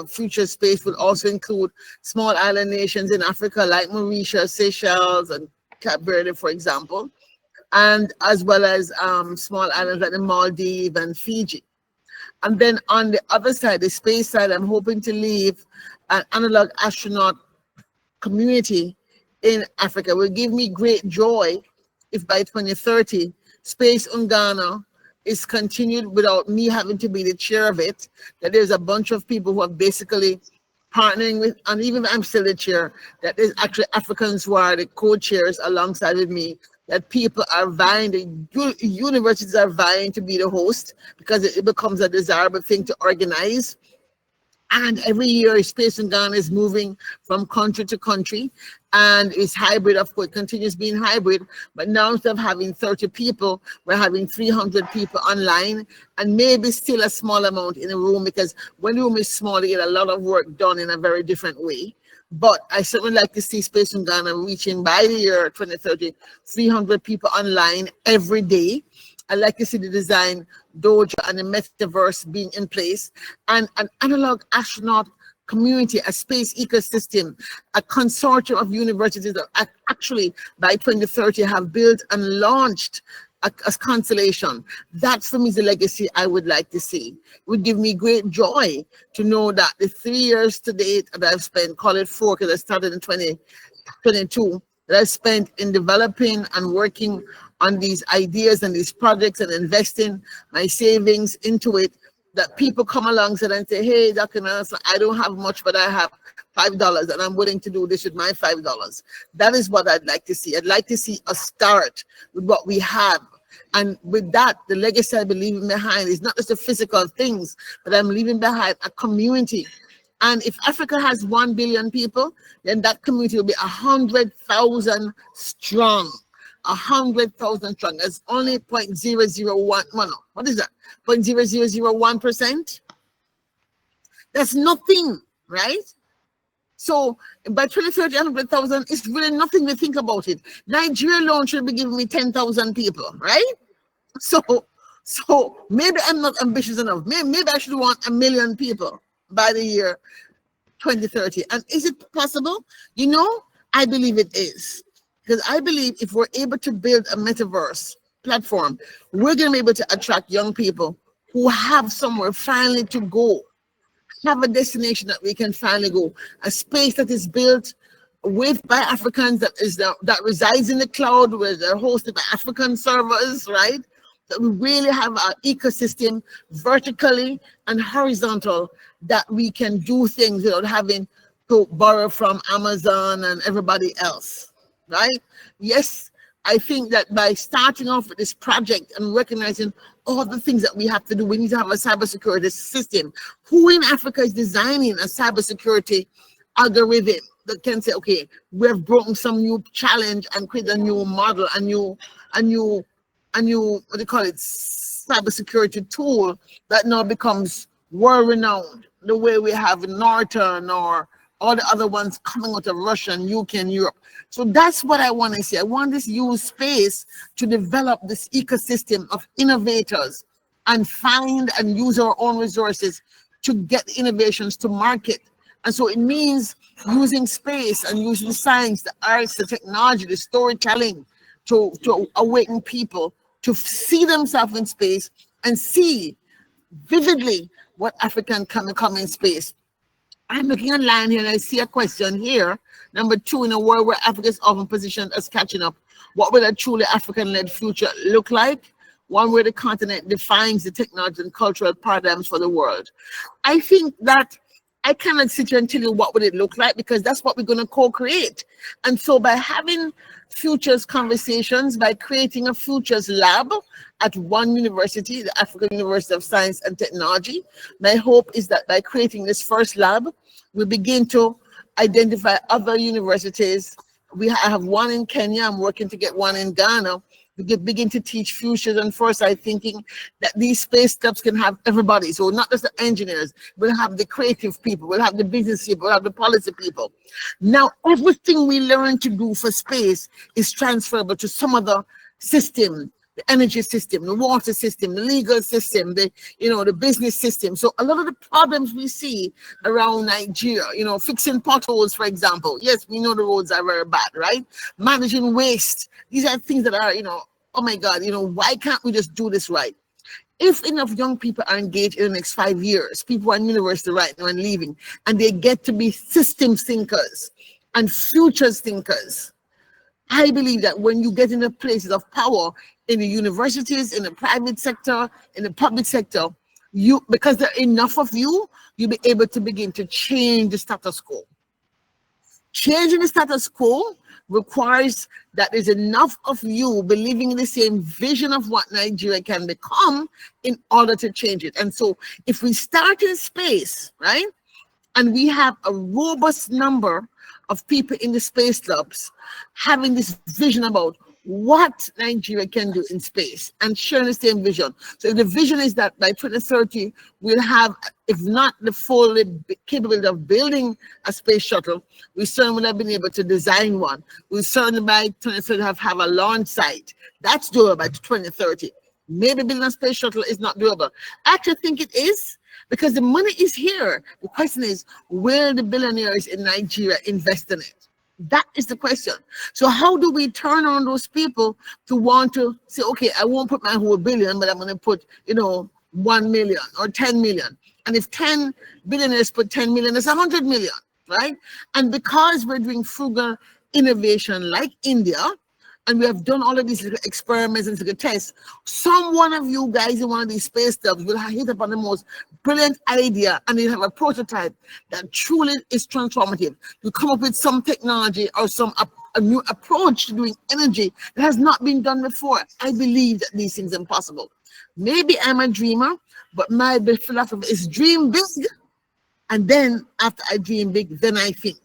future space will also include small island nations in Africa like Mauritius, Seychelles, and Cape Verde, for example, and as well as small islands like the Maldives and Fiji. And then on the other side, the space side, I'm hoping to leave an analog astronaut community in Africa. It will give me great joy if by 2030, Space Unganna is continued without me having to be the chair of it, that there's a bunch of people who are basically partnering with, and even if I'm still the chair, that there's actually Africans who are the co-chairs alongside with me, that people are vying, the universities are vying to be the host because it becomes a desirable thing to organize. And every year, Space in Ghana is moving from country to country, and it's hybrid. Of course, it continues being hybrid. But now instead of having 30 people, we're having 300 people online, and maybe still a small amount in a room, because when the room is small, you get a lot of work done in a very different way. But I certainly like to see Space in Ghana reaching by the year 2030, 300 people online every day. I like to see the design dojo and the metaverse being in place, and an analog astronaut community, a space ecosystem, a consortium of universities that actually by 2030 have built and launched a constellation. That for me is the legacy I would like to see. It would give me great joy to know that the 3 years to date that I've spent, call it 4 because I started in 2022, that I spent in developing and working on these ideas and these projects and investing my savings into it, that people come alongside and say, hey, Dr. Nelson, I don't have much, but I have $5 and I'm willing to do this with my $5. That is what I'd like to see. I'd like to see us start with what we have. And with that, the legacy I'll be leaving behind is not just the physical things, but I'm leaving behind a community. And if Africa has 1 billion people, then that community will be 100,000 strong. 100,000 strong. That's only 0.001. Well, no, what is that? 0.0001%? That's nothing, right? So by 2030, 100,000 is really nothing to think about it. Nigeria alone should be giving me 10,000 people, right? So maybe I'm not ambitious enough. Maybe I should want 1 million people by the year 2030. And is it possible? You know, I believe it is. Because I believe if we're able to build a metaverse platform, we're going to be able to attract young people who have somewhere finally to go, have a destination that we can finally go, a space that is built by Africans, that resides in the cloud, where they're hosted by African servers, right? That we really have our ecosystem vertically and horizontal, that we can do things without having to borrow from Amazon and everybody else. Right? Yes, I think that by starting off with this project and recognizing all the things that we have to do, we need to have a cybersecurity system. Who in Africa is designing a cybersecurity algorithm that can say, okay, we've broken some new challenge and create a new model, a new, what do you call it, cybersecurity tool that now becomes world-renowned, the way we have Norton or all the other ones coming out of Russia and UK and Europe. So that's what I want to see. I want this use space to develop this ecosystem of innovators and find and use our own resources to get innovations to market. And so it means using space and using the science, the arts, the technology, the storytelling to awaken people to see themselves in space and see vividly what African can become in space. I'm looking online here and I see a question here. Number 2, in a world where Africa is often positioned as catching up, what will a truly African-led future look like? One where the continent defines the technology and cultural paradigms for the world. I think that I cannot sit here and tell you what would it look like, because that's what we're going to co-create. And so by having futures conversations, by creating a futures lab at one university, the African University of Science and Technology, my hope is that by creating this first lab, we begin to identify other universities. I have one in Kenya. I'm working to get one in Ghana. We begin to teach futures and foresight thinking, that these space clubs can have everybody. So not just the engineers, we'll have the creative people, we'll have the business people, we'll have the policy people. Now, everything we learn to do for space is transferable to some other system, the energy system, the water system, the legal system, the business system. So a lot of the problems we see around Nigeria, fixing potholes, for example. Yes, we know the roads are very bad, right? Managing waste. These are things that are, oh my God, why can't we just do this right? If enough young people are engaged in the next 5 years, people are in university right now and leaving, and they get to be system thinkers and futures thinkers, I believe that when you get into places of power in the universities, in the private sector, in the public sector, you, because there are enough of you, you'll be able to begin to change the status quo. Changing the status quo requires that there's enough of you believing in the same vision of what Nigeria can become in order to change it. And so if we start in space, right, and we have a robust number of people in the space clubs having this vision about what Nigeria can do in space and sharing the same vision. So the vision is that by 2030, we'll have, if not the full capability of building a space shuttle, we certainly would have been able to design one. We certainly by 2030 have a launch site. That's doable by 2030. Maybe building a space shuttle is not doable. I actually think it is, because the money is here. The question is, will the billionaires in Nigeria invest in it? That is the question. So how do we turn on those people to want to say, okay, I won't put my whole billion, but I'm going to put, 1 million or 10 million. And if 10 billionaires put 10 million, it's 100 million, right? And because we're doing frugal innovation like India, and we have done all of these little experiments and little tests, some one of you guys in one of these space clubs will hit upon the most brilliant idea, and you have a prototype that truly is transformative. You come up with some technology or a new approach to doing energy that has not been done before. I believe that these things are impossible. Maybe I'm a dreamer, but my philosophy is dream big, and then after I dream big, then I think.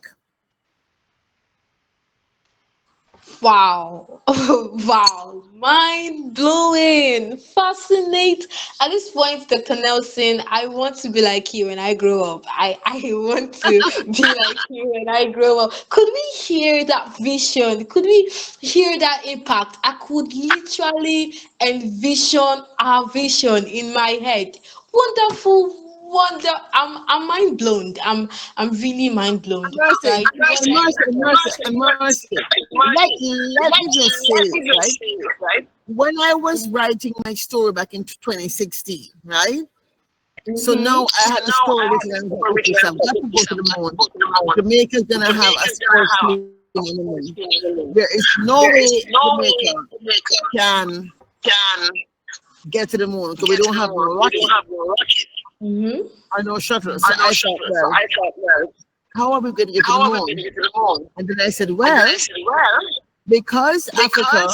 Wow. Wow. Mind blowing. Fascinate. At this point, Dr. Nelson, I want to be like you when I grow up. I want to be like you when I grow up. Could we hear that vision? Could we hear that impact? I could literally envision our vision in my head. Wonderful. Wonder. I'm mind blown. I'm really mind blown. Mercy, Right? and mercy, and mercy, and mercy. Let me just say it, right? When I was writing my story back in 2016, right? So now I had the story written and got, okay, so I've got to go to the moon. Jamaica's gonna have a sports team in the moon. There is no way Jamaica can get to the moon because we don't have no rocket. I know shuttle. So I thought, well, how are we going to get to the moon? And then I said, well, because Africa,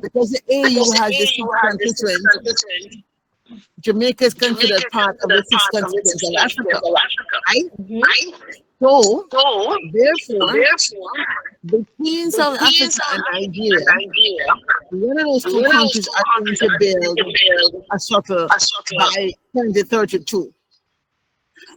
because the AU has the six constituents, Jamaica is considered part of the six constituents of Africa, right? So, therefore, between South Africa and Nigeria, one of those two countries are going to build a shuttle by 2032.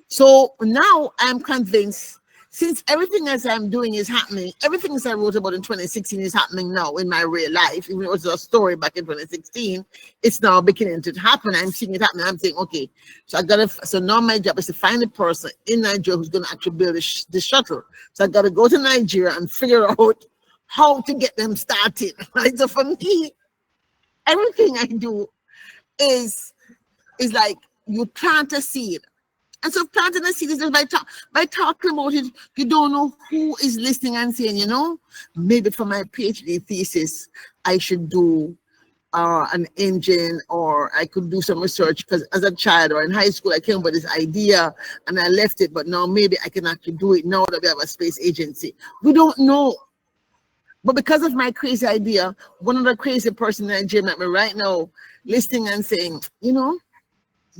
So now I'm convinced, since everything as I'm doing is happening, everything as I wrote about in 2016 is happening now in my real life. Even though it was a story back in 2016, it's now beginning to happen. I'm seeing it happening. I'm saying, okay, so now my job is to find a person in Nigeria who's going to actually build the shuttle. So I got to go to Nigeria and figure out how to get them started. Right? So for me, everything I do is like you plant a seed. And so planting a seed is just by talking about it, you don't know who is listening and saying, maybe for my PhD thesis, I should do an engine, or I could do some research, because as a child or in high school, I came up with this idea and I left it, but now maybe I can actually do it now that we have a space agency. We don't know. But because of my crazy idea, one of the crazy person in Nigeria met me right now, listening and saying,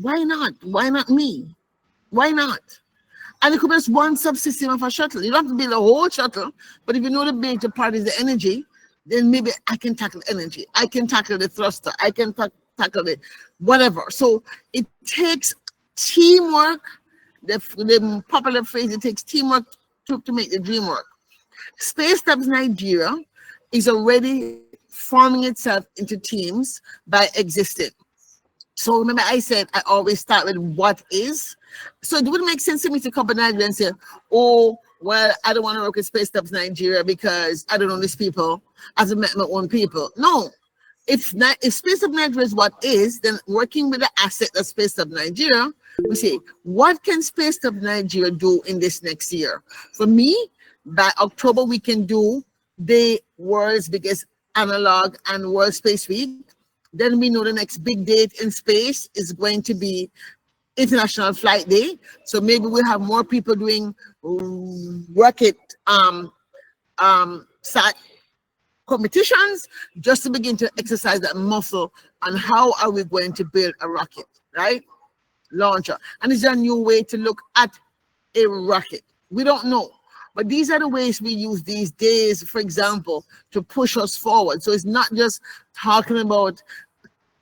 why not? Why not me? Why not? And it could be just one subsystem of a shuttle. You don't have to build a whole shuttle, but if you know the major part is the energy, then maybe I can tackle energy. I can tackle the thruster. I can tackle it, whatever. So it takes teamwork. The popular phrase, it takes teamwork to make the dream work. Space Clubs Nigeria is already forming itself into teams by existing. So remember I said I always start with what is. So it wouldn't make sense to me to come to Nigeria and say, oh, well, I don't want to work with Space Clubs Nigeria because I don't know these people. I haven't met my own people. No, if Space Club Nigeria is what is, then working with the asset of Space Club Nigeria, we say, what can Space Club Nigeria do in this next year? For me, by October, we can do the world's biggest analog and World Space Week. Then we know the next big date in space is going to be International Flight Day. So maybe we'll have more people doing rocket sat competitions just to begin to exercise that muscle on how are we going to build a rocket, right? Launcher. And it's a new way to look at a rocket. We don't know. But these are the ways we use these days, for example, to push us forward. So it's not just talking about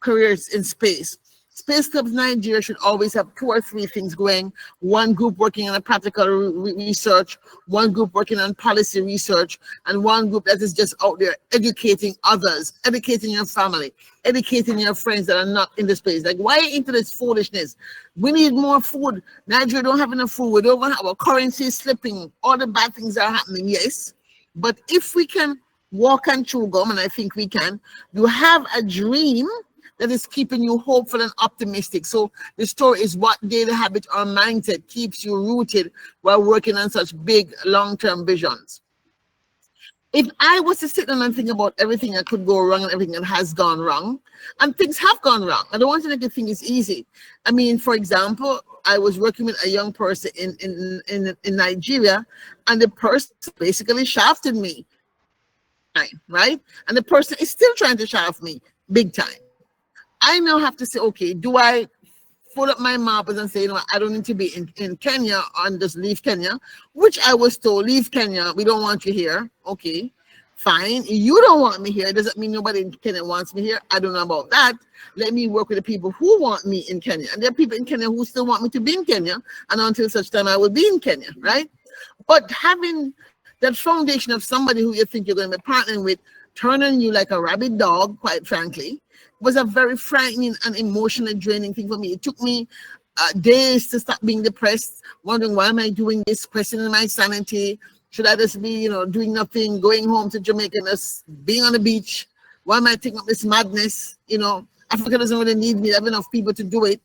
careers in space. Space Clubs Nigeria should always have 2 or 3 things going. One group working on a practical research, one group working on policy research, and one group that is just out there educating others, educating your family, educating your friends that are not in the space. Like, why into this foolishness? We need more food. Nigeria don't have enough food. We don't have our currency is slipping. All the bad things are happening, yes. But if we can walk and chew gum, and I think we can, you have a dream that is keeping you hopeful and optimistic. So the story is what daily habit or mindset keeps you rooted while working on such big long-term visions. If I was to sit down and think about everything that could go wrong and everything that has gone wrong, and things have gone wrong, I don't want to make the thing is easy. I mean, for example, I was working with a young person in Nigeria, and the person basically shafted me, right? And the person is still trying to shaft me big time. I now have to say, okay, do I fold up my marbles and say, you know, I don't need to be in Kenya and just leave Kenya, which I was told, leave Kenya, we don't want you here. Okay, fine. You don't want me here. It doesn't mean nobody in Kenya wants me here. I don't know about that. Let me work with the people who want me in Kenya. And there are people in Kenya who still want me to be in Kenya. And until such time, I will be in Kenya, right? But having that foundation of somebody who you think you're going to be partnering with turn on you like a rabid dog, quite frankly, was a very frightening and emotionally draining thing for me. It took me days to stop being depressed, wondering why am I doing this, questioning my sanity. Should I just be, you know, doing nothing, going home to Jamaica and just being on the beach? Why am I taking up this madness? You know, Africa doesn't really need me. I have enough people to do it.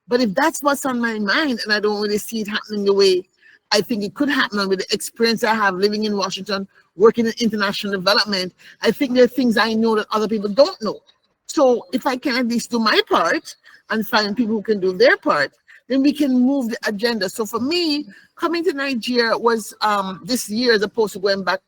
But if that's what's on my mind and I don't really see it happening the way I think it could happen with the experience I have living in Washington, working in international development, I think there are things I know that other people don't know. So if I can at least do my part and find people who can do their part, then we can move the agenda. So for me, coming to Nigeria was this year, as opposed to going back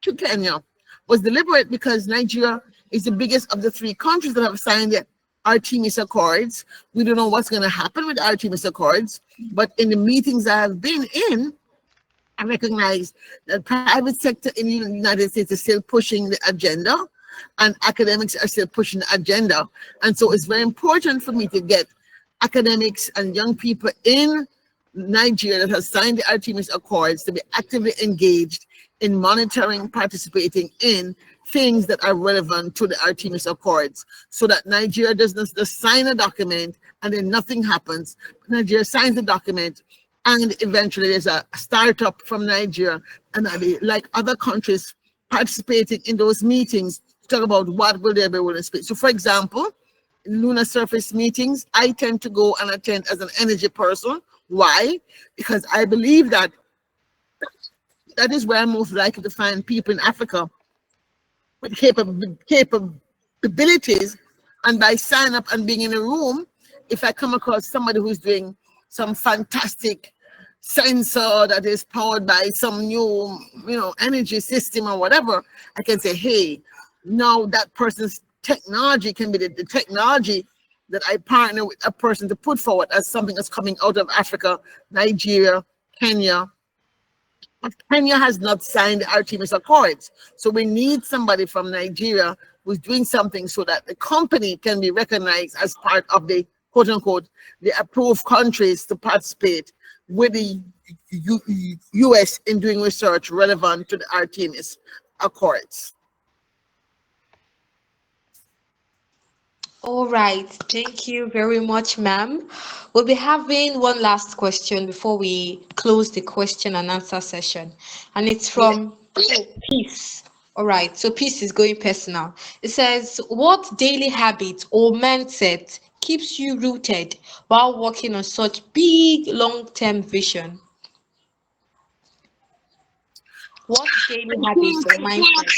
to Kenya, was deliberate because Nigeria is the biggest of the 3 countries that have signed the Artemis Accords. We don't know what's going to happen with the Artemis Accords, but in the meetings I have been in, I recognize that private sector in the United States is still pushing the agenda, and academics are still pushing the agenda. And so it's very important for me to get academics and young people in Nigeria that have signed the Artemis Accords to be actively engaged in monitoring, participating in things that are relevant to the Artemis Accords, so that Nigeria doesn't just sign a document and then nothing happens. Nigeria signs the document and eventually there's a startup from Nigeria, and like other countries participating in those meetings to talk about what will they be willing to speak. So for example, in lunar surface meetings, I tend to go and attend as an energy person. Why? Because I believe that that is where I'm most likely to find people in Africa with capabilities. And by signing up and being in a room, if I come across somebody who's doing some fantastic sensor that is powered by some new, you know, energy system or whatever, I can say, hey, now that person's technology can be the technology that I partner with a person to put forward as something that's coming out of Africa, Nigeria, Kenya. But Kenya has not signed the Artemis Accords. So we need somebody from Nigeria who's doing something so that the company can be recognized as part of the quote unquote, the approved countries to participate with the US in doing research relevant to the Artemis Accords. All right, thank you very much, ma'am. We'll be having one last question before we close the question and answer session. And it's from Peace. All right, so peace is going personal. It says, what daily habit or mindset keeps you rooted while working on such big long-term vision? What daily I habit think or mindset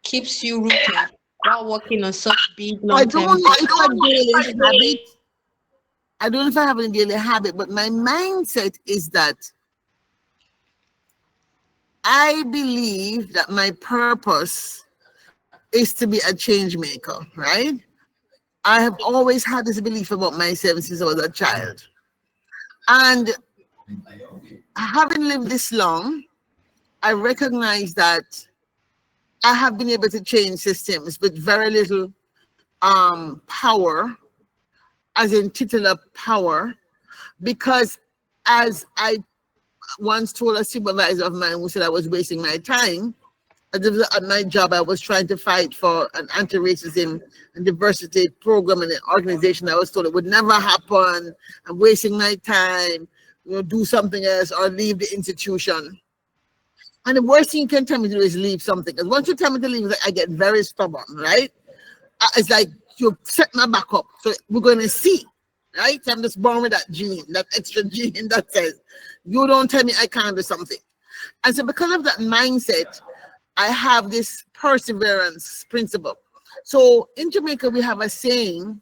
keeps you rooted while working on such big I long-term don't know if a vision? daily habit. I don't know if I have a daily habit, but my mindset is that I believe that my purpose is to be a change maker, right? I have always had this belief about myself since I was a child. And having lived this long, I recognize that I have been able to change systems with very little power, as in titular power, because as I once told a supervisor of mine who said I was wasting my time, at my job, I was trying to fight for an anti-racism and diversity program in an organization. I was told it would never happen. I'm wasting my time. Do something else or leave the institution. And the worst thing you can tell me to do is leave something. Because once you tell me to leave, I get very stubborn, right? It's like you set my back up. So we're going to see, right? I'm just born with that gene, that extra gene that says, you don't tell me I can't do something. And so because of that mindset, I have this perseverance principle. So in Jamaica, we have a saying,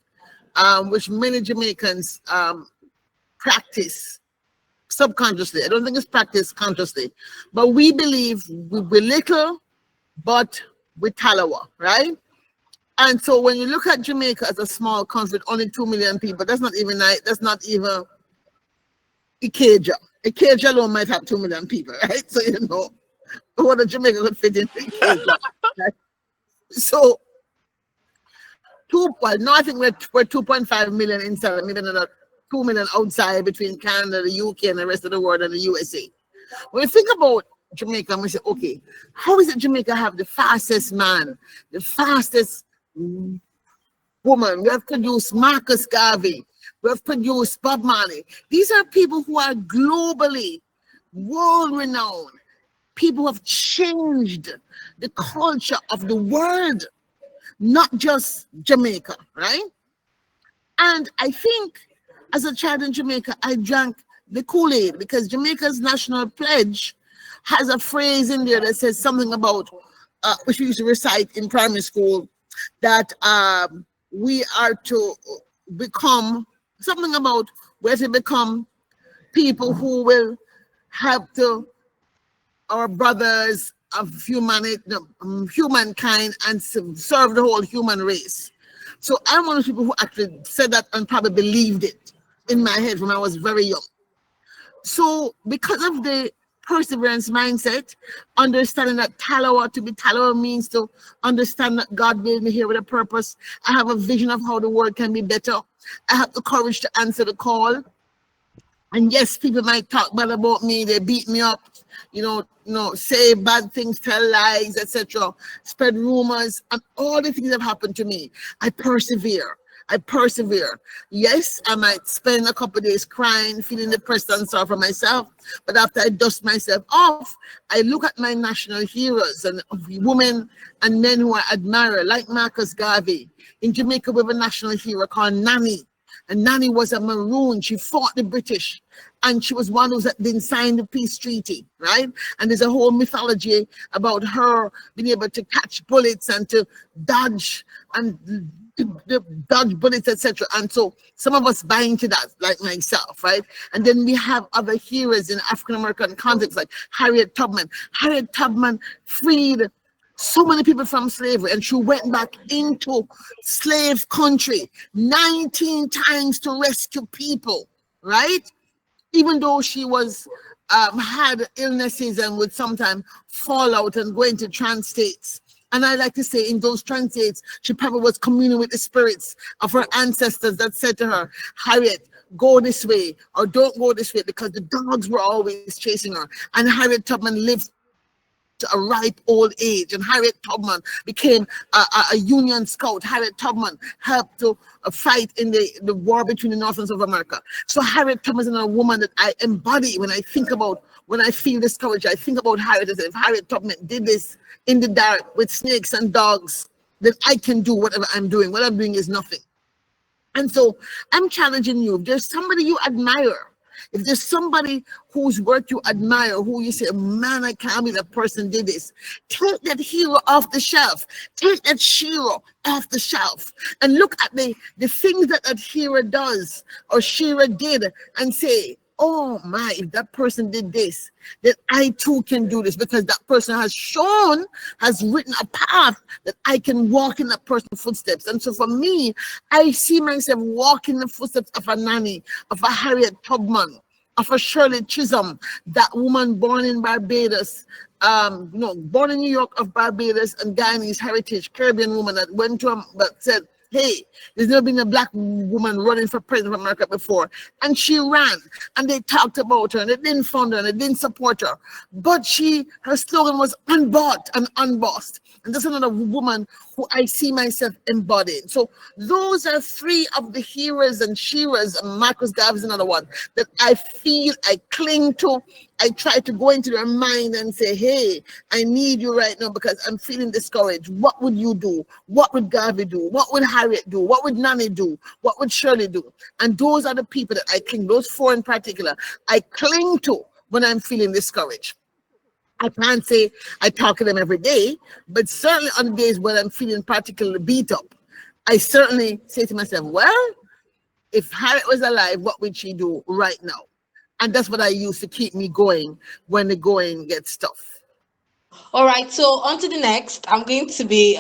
which many Jamaicans practice subconsciously. I don't think it's practiced consciously, but we believe we're little, but with talawa, right? And so when you look at Jamaica as a small country with only 2 million people, that's not even Ikeja. Ikeja alone might have 2 million people, right? So what a Jamaica could fit in Ikeja. Right? So I think we're 2.5 million inside, maybe another 2 million outside between Canada, the UK, and the rest of the world and the USA. When we think about Jamaica, we say, okay, how is it Jamaica have the fastest man, the fastest woman? We have produced Marcus Garvey. We have produced Bob Marley. These are people who are globally world-renowned. People who have changed the culture of the world, not just Jamaica, right? And I think as a child in Jamaica, I drank the Kool-Aid because Jamaica's national pledge has a phrase in there that says something about, which we used to recite in primary school, that we are to become something about where to become people who will help our brothers of humankind and serve the whole human race. So I'm one of the people who actually said that and probably believed it in my head when I was very young. So because of the perseverance mindset, understanding that talawa means to understand that God made me here with a purpose. I have a vision of how the world can be better. I have the courage to answer the call. And yes, people might talk bad about me, they beat me up, say bad things, tell lies, etc., spread rumors, and all the things that have happened to me. I persevere. Yes, I might spend a couple of days crying, feeling depressed and sorry for myself, but after I dust myself off, I look at my national heroes and women and men who I admire, like Marcus Garvey. In Jamaica, we have a national hero called Nanny. And Nanny was a Maroon. She fought the British, and she was one who didn't sign the peace treaty, right? And there's a whole mythology about her being able to catch bullets and to dodge bullets, etc. And so some of us buy into that, like myself, right? And then we have other heroes in African American context, like Harriet Tubman. Harriet Tubman freed so many people from slavery, and she went back into slave country 19 times to rescue people, right? Even though she was had illnesses and would sometimes fall out and go into trance states. And I like to say in those trance states, she probably was communing with the spirits of her ancestors that said to her, Harriet, go this way or don't go this way, because the dogs were always chasing her. And Harriet Tubman lived to a ripe old age. And Harriet Tubman became a Union Scout. Harriet Tubman helped to fight in the war between the North and South America. So Harriet Tubman is a woman that I embody when I think about, when I feel discouraged. I think about Harriet as if Harriet Tubman did this in the dark with snakes and dogs, then I can do whatever I'm doing. What I'm doing is nothing. And so I'm challenging you. If there's somebody you admire, if there's somebody whose work you admire, who you say, man, I can't believe that person did this, take that hero off the shelf. Take that hero off the shelf and look at the things that that hero does or Shira did and say, oh my, if that person did this, then I too can do this, because that person has shown, has written a path that I can walk in that person's footsteps. And so for me, I see myself walking the footsteps of a Nanny, of a Harriet Tubman, of a Shirley Chisholm, that woman born in Barbados, no, born in New York of Barbados and Guyanese heritage, Caribbean woman that went to that said, hey, there's never been a black woman running for president of America before. And she ran, and they talked about her, and they didn't fund her, and they didn't support her. But her slogan was unbought and unbossed. And that's another woman who I see myself embodied. So those are three of the heroes and Shiras, and Marcus Garvey is another one, that I feel I cling to. I try to go into their mind and say, hey, I need you right now because I'm feeling discouraged. What would you do? What would Garvey do? What would Harriet do? What would Nanny do? What would Shirley do? And those are the people that I cling, those four in particular, I cling to when I'm feeling discouraged. I can't say I talk to them every day, but certainly on the days when I'm feeling particularly beat up, I certainly say to myself, well, if Harriet was alive, what would she do right now? And that's what I use to keep me going when the going gets tough. All right, so on to the next. I'm going to be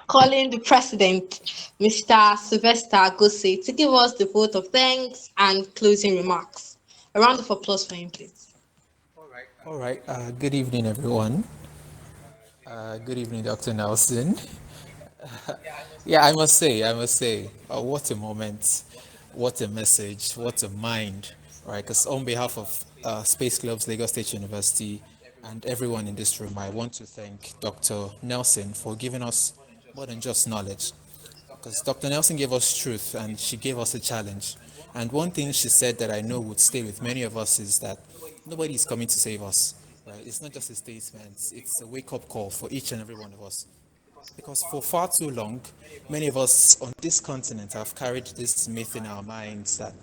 calling the president, Mr. Sylvester Gosey, to give us the vote of thanks and closing remarks. A round of applause for him, please. All right. Good evening, everyone. Good evening, Dr. Nelson. Yeah, I must say, what a moment, what a message, what a mind, right? Because on behalf of Space Clubs Lagos State University and everyone in this room, I want to thank Dr. Nelson for giving us more than just knowledge. Because Dr. Nelson gave us truth and she gave us a challenge. And one thing she said that I know would stay with many of us is that nobody is coming to save us. Right? It's not just a statement, it's a wake-up call for each and every one of us. Because for far too long, many of us on this continent have carried this myth in our minds that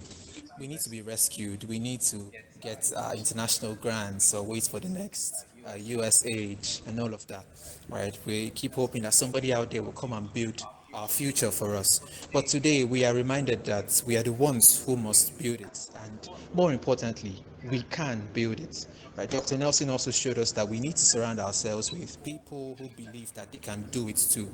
we need to be rescued, we need to get international grants or wait for the next US age and all of that, right? We keep hoping that somebody out there will come and build our future for us. But today we are reminded that we are the ones who must build it. And more importantly, we can build it. Right? Dr. Nelson also showed us that we need to surround ourselves with people who believe that they can do it too.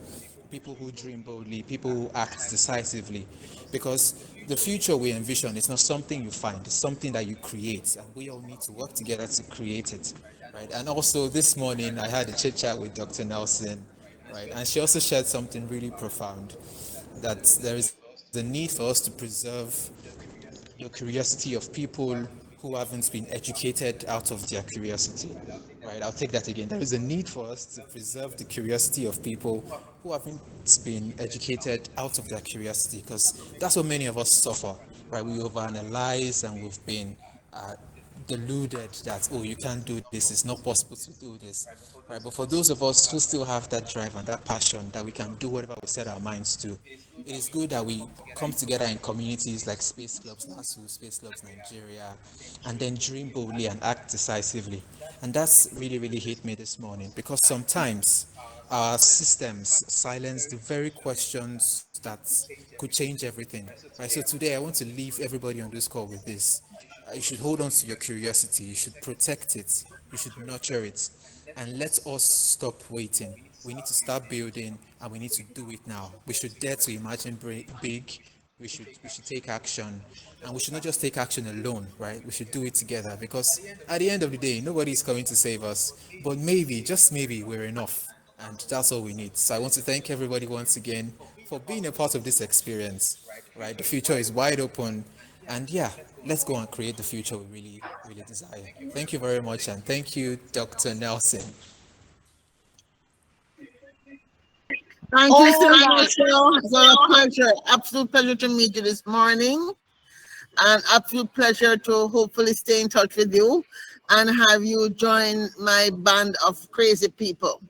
People who dream boldly, people who act decisively. Because the future we envision is not something you find, it's something that you create. And we all need to work together to create it. Right? And also this morning I had a chit chat with Dr. Nelson, right? And she also shared something really profound, that there is a need for us to preserve the curiosity of people who haven't been educated out of their curiosity. Right, I'll take that again. There is a need for us to preserve the curiosity of people who haven't been educated out of their curiosity, because that's what many of us suffer. Right, we overanalyze and we've been deluded that, oh, you can't do this, it's not possible to do this, right? But for those of us who still have that drive and that passion that we can do whatever we set our minds to, it is good that we come together in communities like Space Clubs LASU, Space Clubs Nigeria, and then dream boldly and act decisively. And that's really, really hit me this morning, because sometimes our systems silence the very questions that could change everything. Right. So today I want to leave everybody on this call with this. You should hold on to your curiosity, you should protect it, you should nurture it, and let us stop waiting. We need to start building, and we need to do it now. We should dare to imagine big. We should take action, and we should not just take action alone, right? We should do it together, because at the end of the day, nobody is coming to save us, but maybe, just maybe, we're enough, and that's all we need. So I want to thank everybody once again for being a part of this experience, right? The future is wide open, and yeah, let's go and create the future we really desire. Thank you very much, and thank you, Dr. Nelson. Thank you so All much, right. Phil. It's a pleasure, absolute pleasure to meet you this morning, and absolute pleasure to hopefully stay in touch with you and have you join my band of crazy people.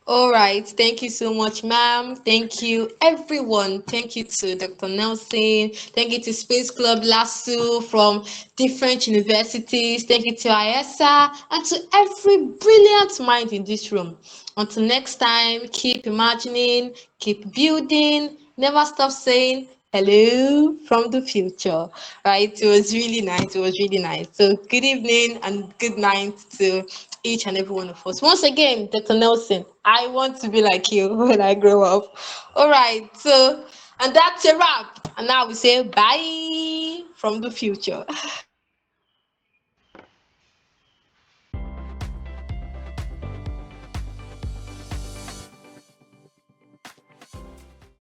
All right. Thank you so much, ma'am. Thank you, everyone. Thank you to Dr. Nelson. Thank you to Space Club LASU from different universities. Thank you to IESA and to every brilliant mind in this room. Until next time, keep imagining, keep building, never stop saying hello from the future. Right? It was really nice. It was really nice. So, good evening and good night to each and every one of us. Once again, Dr. Nelson, I want to be like you when I grow up. All right, so, and that's a wrap. And now we say bye from the future.